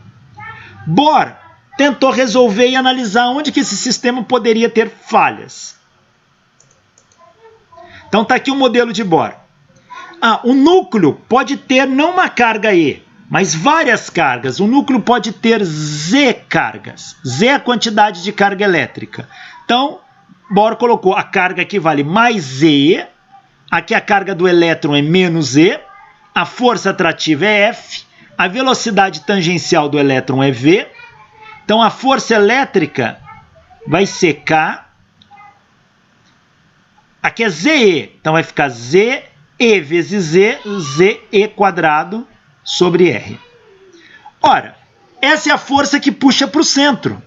Bohr tentou resolver e analisar onde que esse sistema poderia ter falhas. Então está aqui o modelo de Bohr. O núcleo pode ter não uma carga E, mas várias cargas. O núcleo pode ter Z cargas. Z é a quantidade de carga elétrica. Então, Bohr colocou a carga que vale mais E. Aqui a carga do elétron é menos E. A força atrativa é F. A velocidade tangencial do elétron é V. Então, a força elétrica vai ser K. Aqui é ZE. Então, vai ficar ZE vezes Z, ZE quadrado sobre R. Ora, essa é a força que puxa para o centro.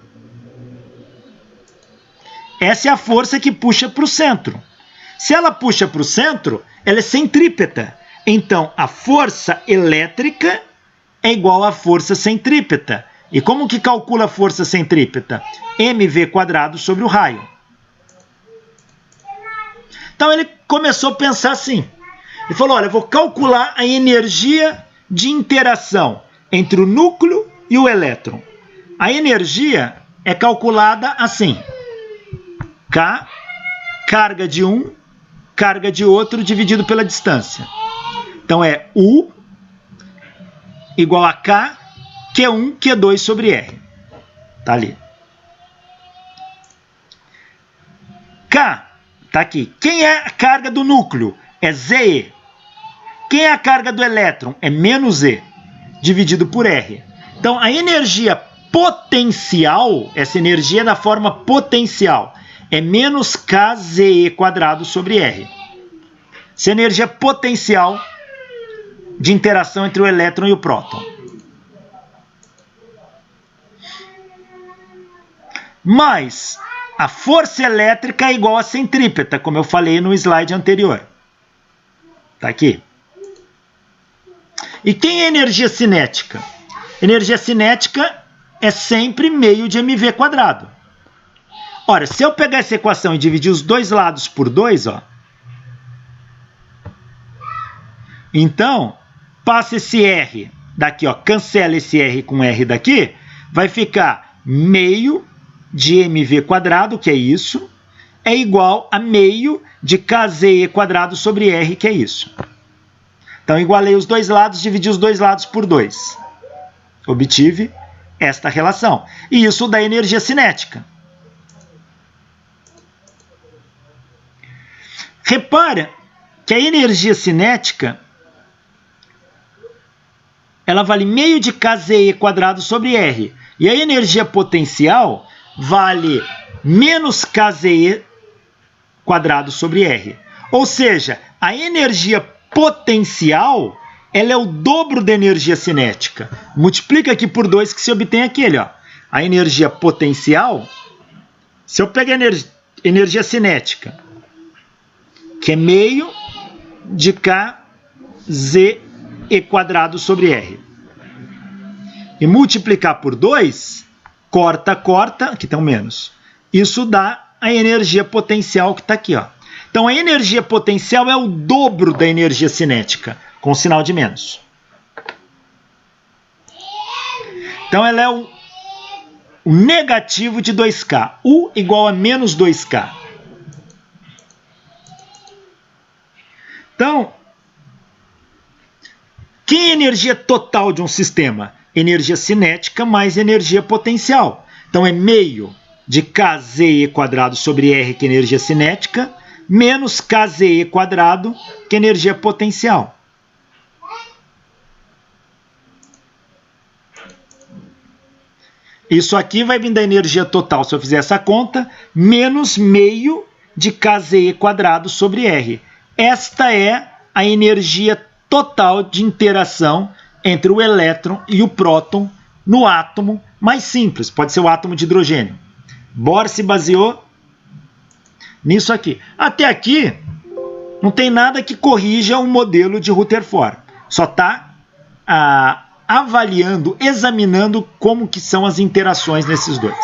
Essa é a força que puxa para o centro. Se ela puxa para o centro, ela é centrípeta. Então, a força elétrica é igual à força centrípeta. E como que calcula a força centrípeta? mv quadrado sobre o raio. Então, ele começou a pensar assim. Ele falou, olha, eu vou calcular a energia de interação entre o núcleo e o elétron. A energia é calculada assim. K, carga de um, carga de outro, dividido pela distância. Então é U igual a K, Q1, Q2 sobre R. Tá ali. K, tá aqui. Quem é a carga do núcleo? É ZE. Quem é a carga do elétron? É menos E, dividido por R. Então, a energia potencial, essa energia na forma potencial, é menos kZe² sobre R. Essa é a energia potencial de interação entre o elétron e o próton. Mas a força elétrica é igual a centrípeta, como eu falei no slide anterior. Está aqui. E quem é energia cinética? Energia cinética é sempre meio de mv². Ora, se eu pegar essa equação e dividir os dois lados por 2, ó, então, passa esse R daqui, ó, cancela esse R com R daqui, vai ficar meio de mv², que é isso, é igual a meio de kZe² sobre R, que é isso. Então, igualei os dois lados, dividi os dois lados por 2. Obtive esta relação. E isso dá energia cinética. Repara que a energia cinética ela vale meio de kZe² sobre R. E a energia potencial vale menos kZe² sobre R. Ou seja, a energia potencial ela é o dobro da energia cinética. Multiplica aqui por 2 que se obtém aquele. Ó. A energia potencial, se eu pegar a energia cinética, que é meio de kZe² sobre R, e multiplicar por 2, corta, aqui tem um menos. Isso dá a energia potencial que está aqui. Ó. Então, a energia potencial é o dobro da energia cinética, com sinal de menos. Então, ela é o negativo de 2K. U igual a menos 2K. Então, quem é a energia total de um sistema? Energia cinética mais energia potencial. Então, é meio de kZe² sobre R, que é energia cinética, menos kZe², que é energia potencial. Isso aqui vai vir da energia total, se eu fizer essa conta, menos meio de kZe² sobre R. Esta é a energia total de interação entre o elétron e o próton no átomo mais simples, pode ser o átomo de hidrogênio. Bohr se baseou nisso aqui. Até aqui, não tem nada que corrija o modelo de Rutherford. Só está avaliando, examinando como que são as interações nesses dois.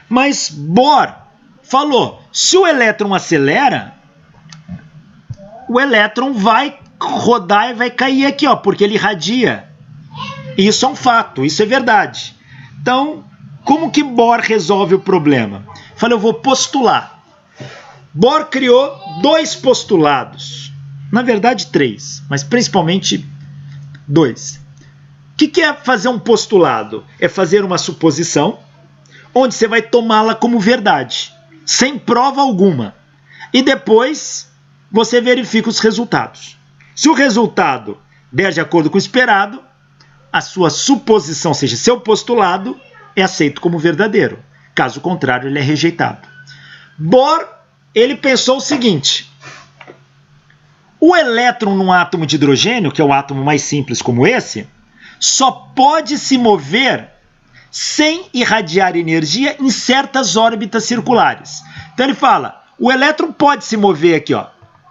Mas Bohr falou, se o elétron acelera, o elétron vai rodar e vai cair aqui, ó, porque ele irradia. Isso é um fato, isso é verdade. Então, como que Bohr resolve o problema? Falei, eu vou postular. Bohr criou 2 postulados. Na verdade, 3, mas principalmente 2. O que é fazer um postulado? É fazer uma suposição, onde você vai tomá-la como verdade, sem prova alguma. E depois você verifica os resultados. Se o resultado der de acordo com o esperado, a sua suposição, ou seja, seu postulado, é aceito como verdadeiro. Caso contrário, ele é rejeitado. Bohr, ele pensou o seguinte: o elétron num átomo de hidrogênio, que é o átomo mais simples como esse, só pode se mover sem irradiar energia em certas órbitas circulares. Então ele fala, o elétron pode se mover aqui, ó,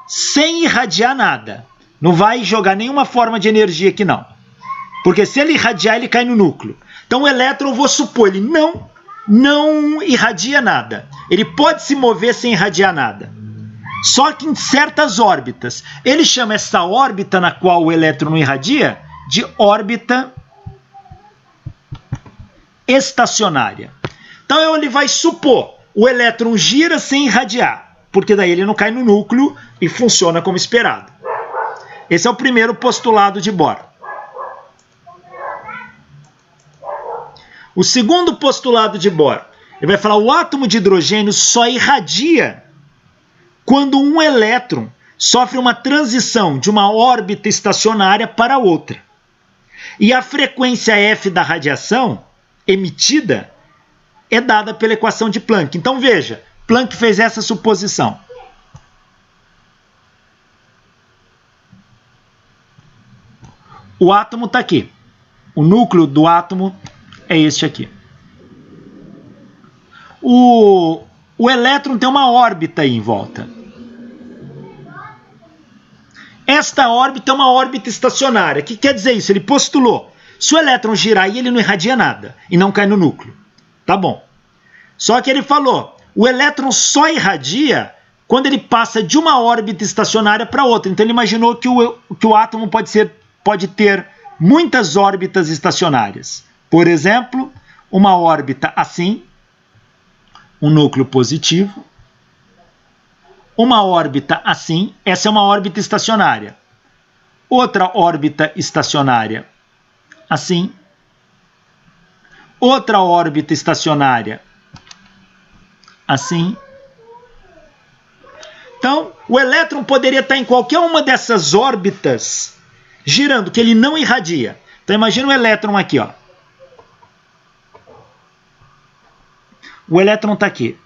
sem irradiar nada. Não vai jogar nenhuma forma de energia aqui, não. Porque se ele irradiar, ele cai no núcleo. Então o elétron, eu vou supor, ele não irradia nada. Ele pode se mover sem irradiar nada. Só que em certas órbitas. Ele chama essa órbita na qual o elétron não irradia de órbita estacionária. Então ele vai supor, o elétron gira sem irradiar, porque daí ele não cai no núcleo e funciona como esperado. Esse é o primeiro postulado de Bohr. O segundo postulado de Bohr, ele vai falar o átomo de hidrogênio só irradia quando um elétron sofre uma transição de uma órbita estacionária para outra. E a frequência F da radiação emitida é dada pela equação de Planck. Então veja, Planck fez essa suposição. O átomo está aqui. O núcleo do átomo é este aqui. O elétron tem uma órbita aí em volta. Esta órbita é uma órbita estacionária. O que quer dizer isso? Ele postulou. Se o elétron girar aí, ele não irradia nada e não cai no núcleo. Tá bom. Só que ele falou, o elétron só irradia quando ele passa de uma órbita estacionária para outra. Então ele imaginou que o átomo pode ter muitas órbitas estacionárias. Por exemplo, uma órbita assim, um núcleo positivo. Uma órbita assim, essa é uma órbita estacionária. Outra órbita estacionária assim. Outra órbita estacionária assim. Então, o elétron poderia estar em qualquer uma dessas órbitas girando, que ele não irradia. Então, imagina o elétron aqui, ó. O elétron está aqui.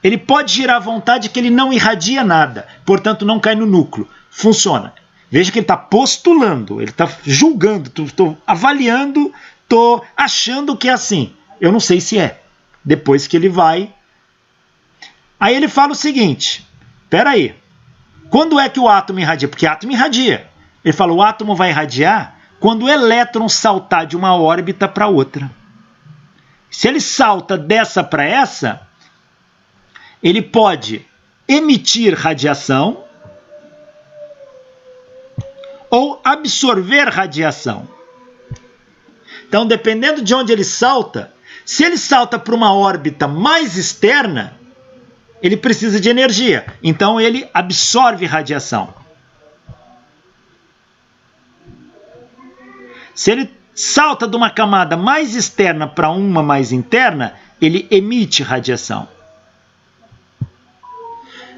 Ele pode girar à vontade que ele não irradia nada, portanto não cai no núcleo. Funciona. Veja que ele está postulando, ele está julgando, estou avaliando, estou achando que é assim. Eu não sei se é. Depois que ele vai... Aí ele fala o seguinte, espera aí, quando é que o átomo irradia? Porque átomo irradia. Ele fala, o átomo vai irradiar quando o elétron saltar de uma órbita para outra. Se ele salta dessa para essa, ele pode emitir radiação ou absorver radiação. Então, dependendo de onde ele salta, se ele salta para uma órbita mais externa, ele precisa de energia. Então, ele absorve radiação. Se ele salta de uma camada mais externa para uma mais interna, ele emite radiação.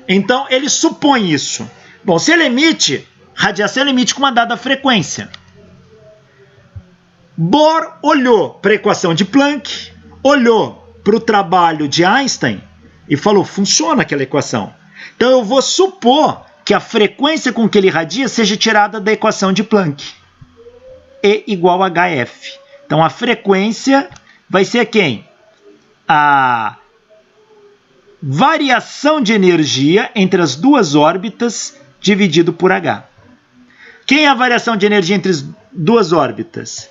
Então, ele supõe isso. Bom, se ele emite radiação, ele emite com uma dada frequência. Bohr olhou para a equação de Planck, olhou para o trabalho de Einstein e falou, funciona aquela equação. Então, eu vou supor que a frequência com que ele irradia seja tirada da equação de Planck. E igual a HF. Então, a frequência vai ser quem? A variação de energia entre as duas órbitas dividido por H. Quem é a variação de energia entre as duas órbitas?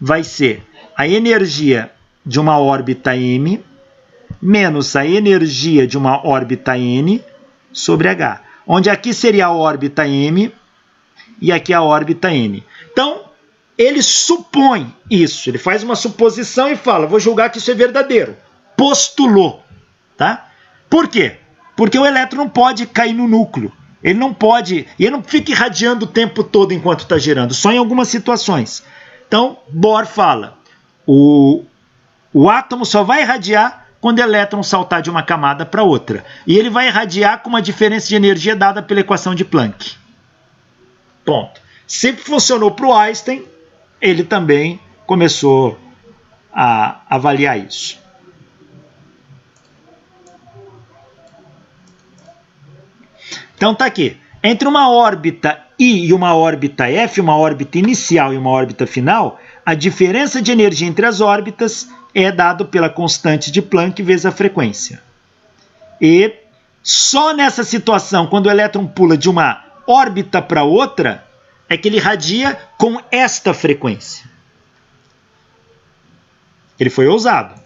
Vai ser a energia de uma órbita M menos a energia de uma órbita N sobre H. Onde aqui seria a órbita M e aqui a órbita N. Então, ele supõe isso. Ele faz uma suposição e fala, vou julgar que isso é verdadeiro. Postulou. Tá? Por quê? Porque o elétron não pode cair no núcleo. Ele não pode, e ele não fica irradiando o tempo todo enquanto está girando, só em algumas situações. Então, Bohr fala, o átomo só vai irradiar quando o elétron saltar de uma camada para outra. E ele vai irradiar com uma diferença de energia dada pela equação de Planck. Ponto. Sempre funcionou para o Einstein, ele também começou a avaliar isso. Então tá aqui, entre uma órbita I e uma órbita F, uma órbita inicial e uma órbita final, a diferença de energia entre as órbitas é dado pela constante de Planck vezes a frequência. E só nessa situação, quando o elétron pula de uma órbita para outra, é que ele irradia com esta frequência. Ele foi ousado.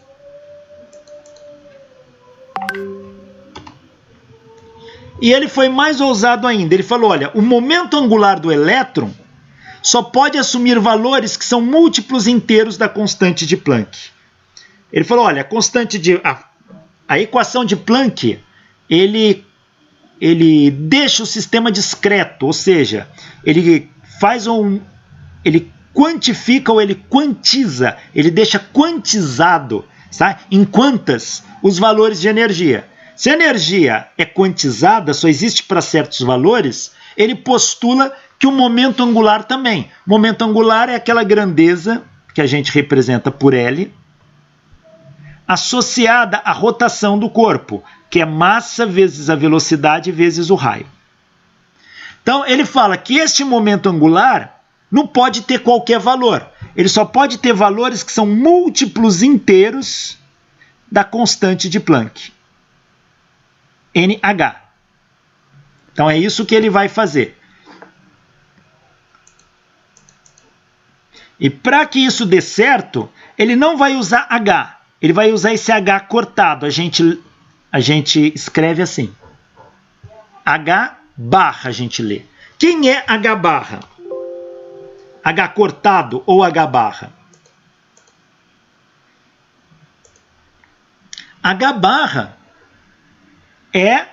E ele foi mais ousado ainda. Ele falou, olha, o momento angular do elétron só pode assumir valores que são múltiplos inteiros da constante de Planck. Ele falou, olha, a equação de Planck, ele deixa o sistema discreto, ou seja, ele quantifica ou ele quantiza, ele deixa quantizado, sabe, em quantas os valores de energia. Se a energia é quantizada, só existe para certos valores, ele postula que o momento angular também. O momento angular é aquela grandeza que a gente representa por L, associada à rotação do corpo, que é massa vezes a velocidade vezes o raio. Então, ele fala que este momento angular não pode ter qualquer valor. Ele só pode ter valores que são múltiplos inteiros da constante de Planck, NH. Então, é isso que ele vai fazer. E para que isso dê certo, ele não vai usar H. Ele vai usar esse H cortado. A gente escreve assim. H barra a gente lê. Quem é H barra? H cortado ou H barra? H barra é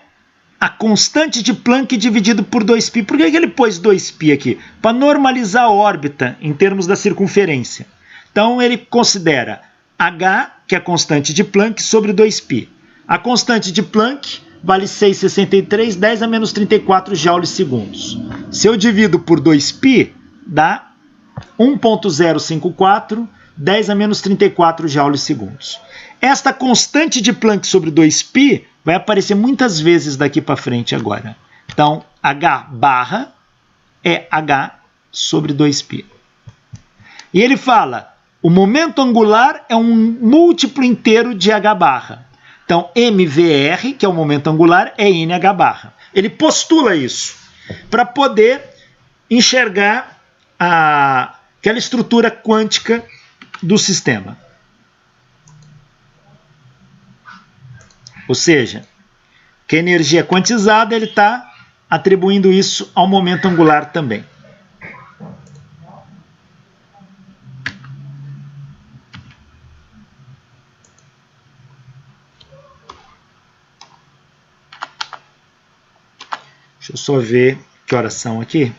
a constante de Planck dividido por 2π. Por que ele pôs 2π aqui? Para normalizar a órbita em termos da circunferência. Então ele considera H, que é a constante de Planck, sobre 2π. A constante de Planck vale 6,63, 10 a menos 34 joules segundos. Se eu divido por 2π, dá 1,054, 10 a menos 34 joules segundos. Esta constante de Planck sobre 2π vai aparecer muitas vezes daqui para frente agora. Então, H barra é H sobre 2π. E ele fala, o momento angular é um múltiplo inteiro de H barra. Então, MVR, que é o momento angular, é NH barra. Ele postula isso para poder enxergar aquela estrutura quântica do sistema. Ou seja, que a energia quantizada, ele está atribuindo isso ao momento angular também. Deixa eu só ver que horas são aqui.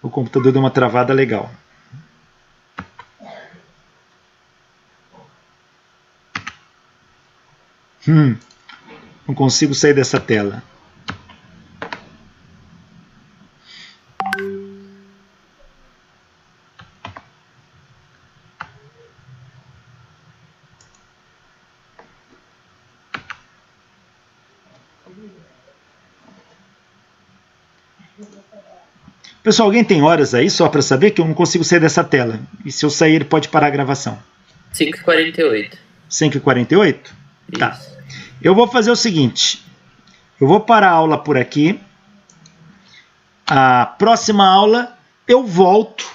O computador deu uma travada legal. Não consigo sair dessa tela. Pessoal, alguém tem horas aí só para saber que eu não consigo sair dessa tela? E se eu sair, ele pode parar a gravação. 5h48. 5h48? Tá. Eu vou fazer o seguinte. Eu vou parar a aula por aqui. A próxima aula eu volto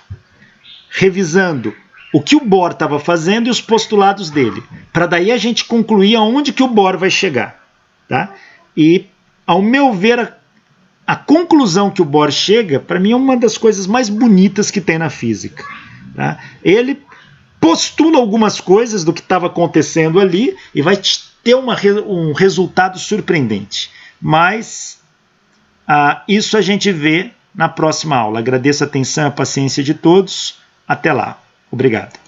revisando o que o Bohr estava fazendo e os postulados dele. Para daí a gente concluir aonde que o Bohr vai chegar. Tá? E, ao meu ver, a conclusão que o Bohr chega, para mim, é uma das coisas mais bonitas que tem na física. Tá? Ele postula algumas coisas do que estava acontecendo ali e vai ter um resultado surpreendente. Mas isso a gente vê na próxima aula. Agradeço a atenção e a paciência de todos. Até lá. Obrigado.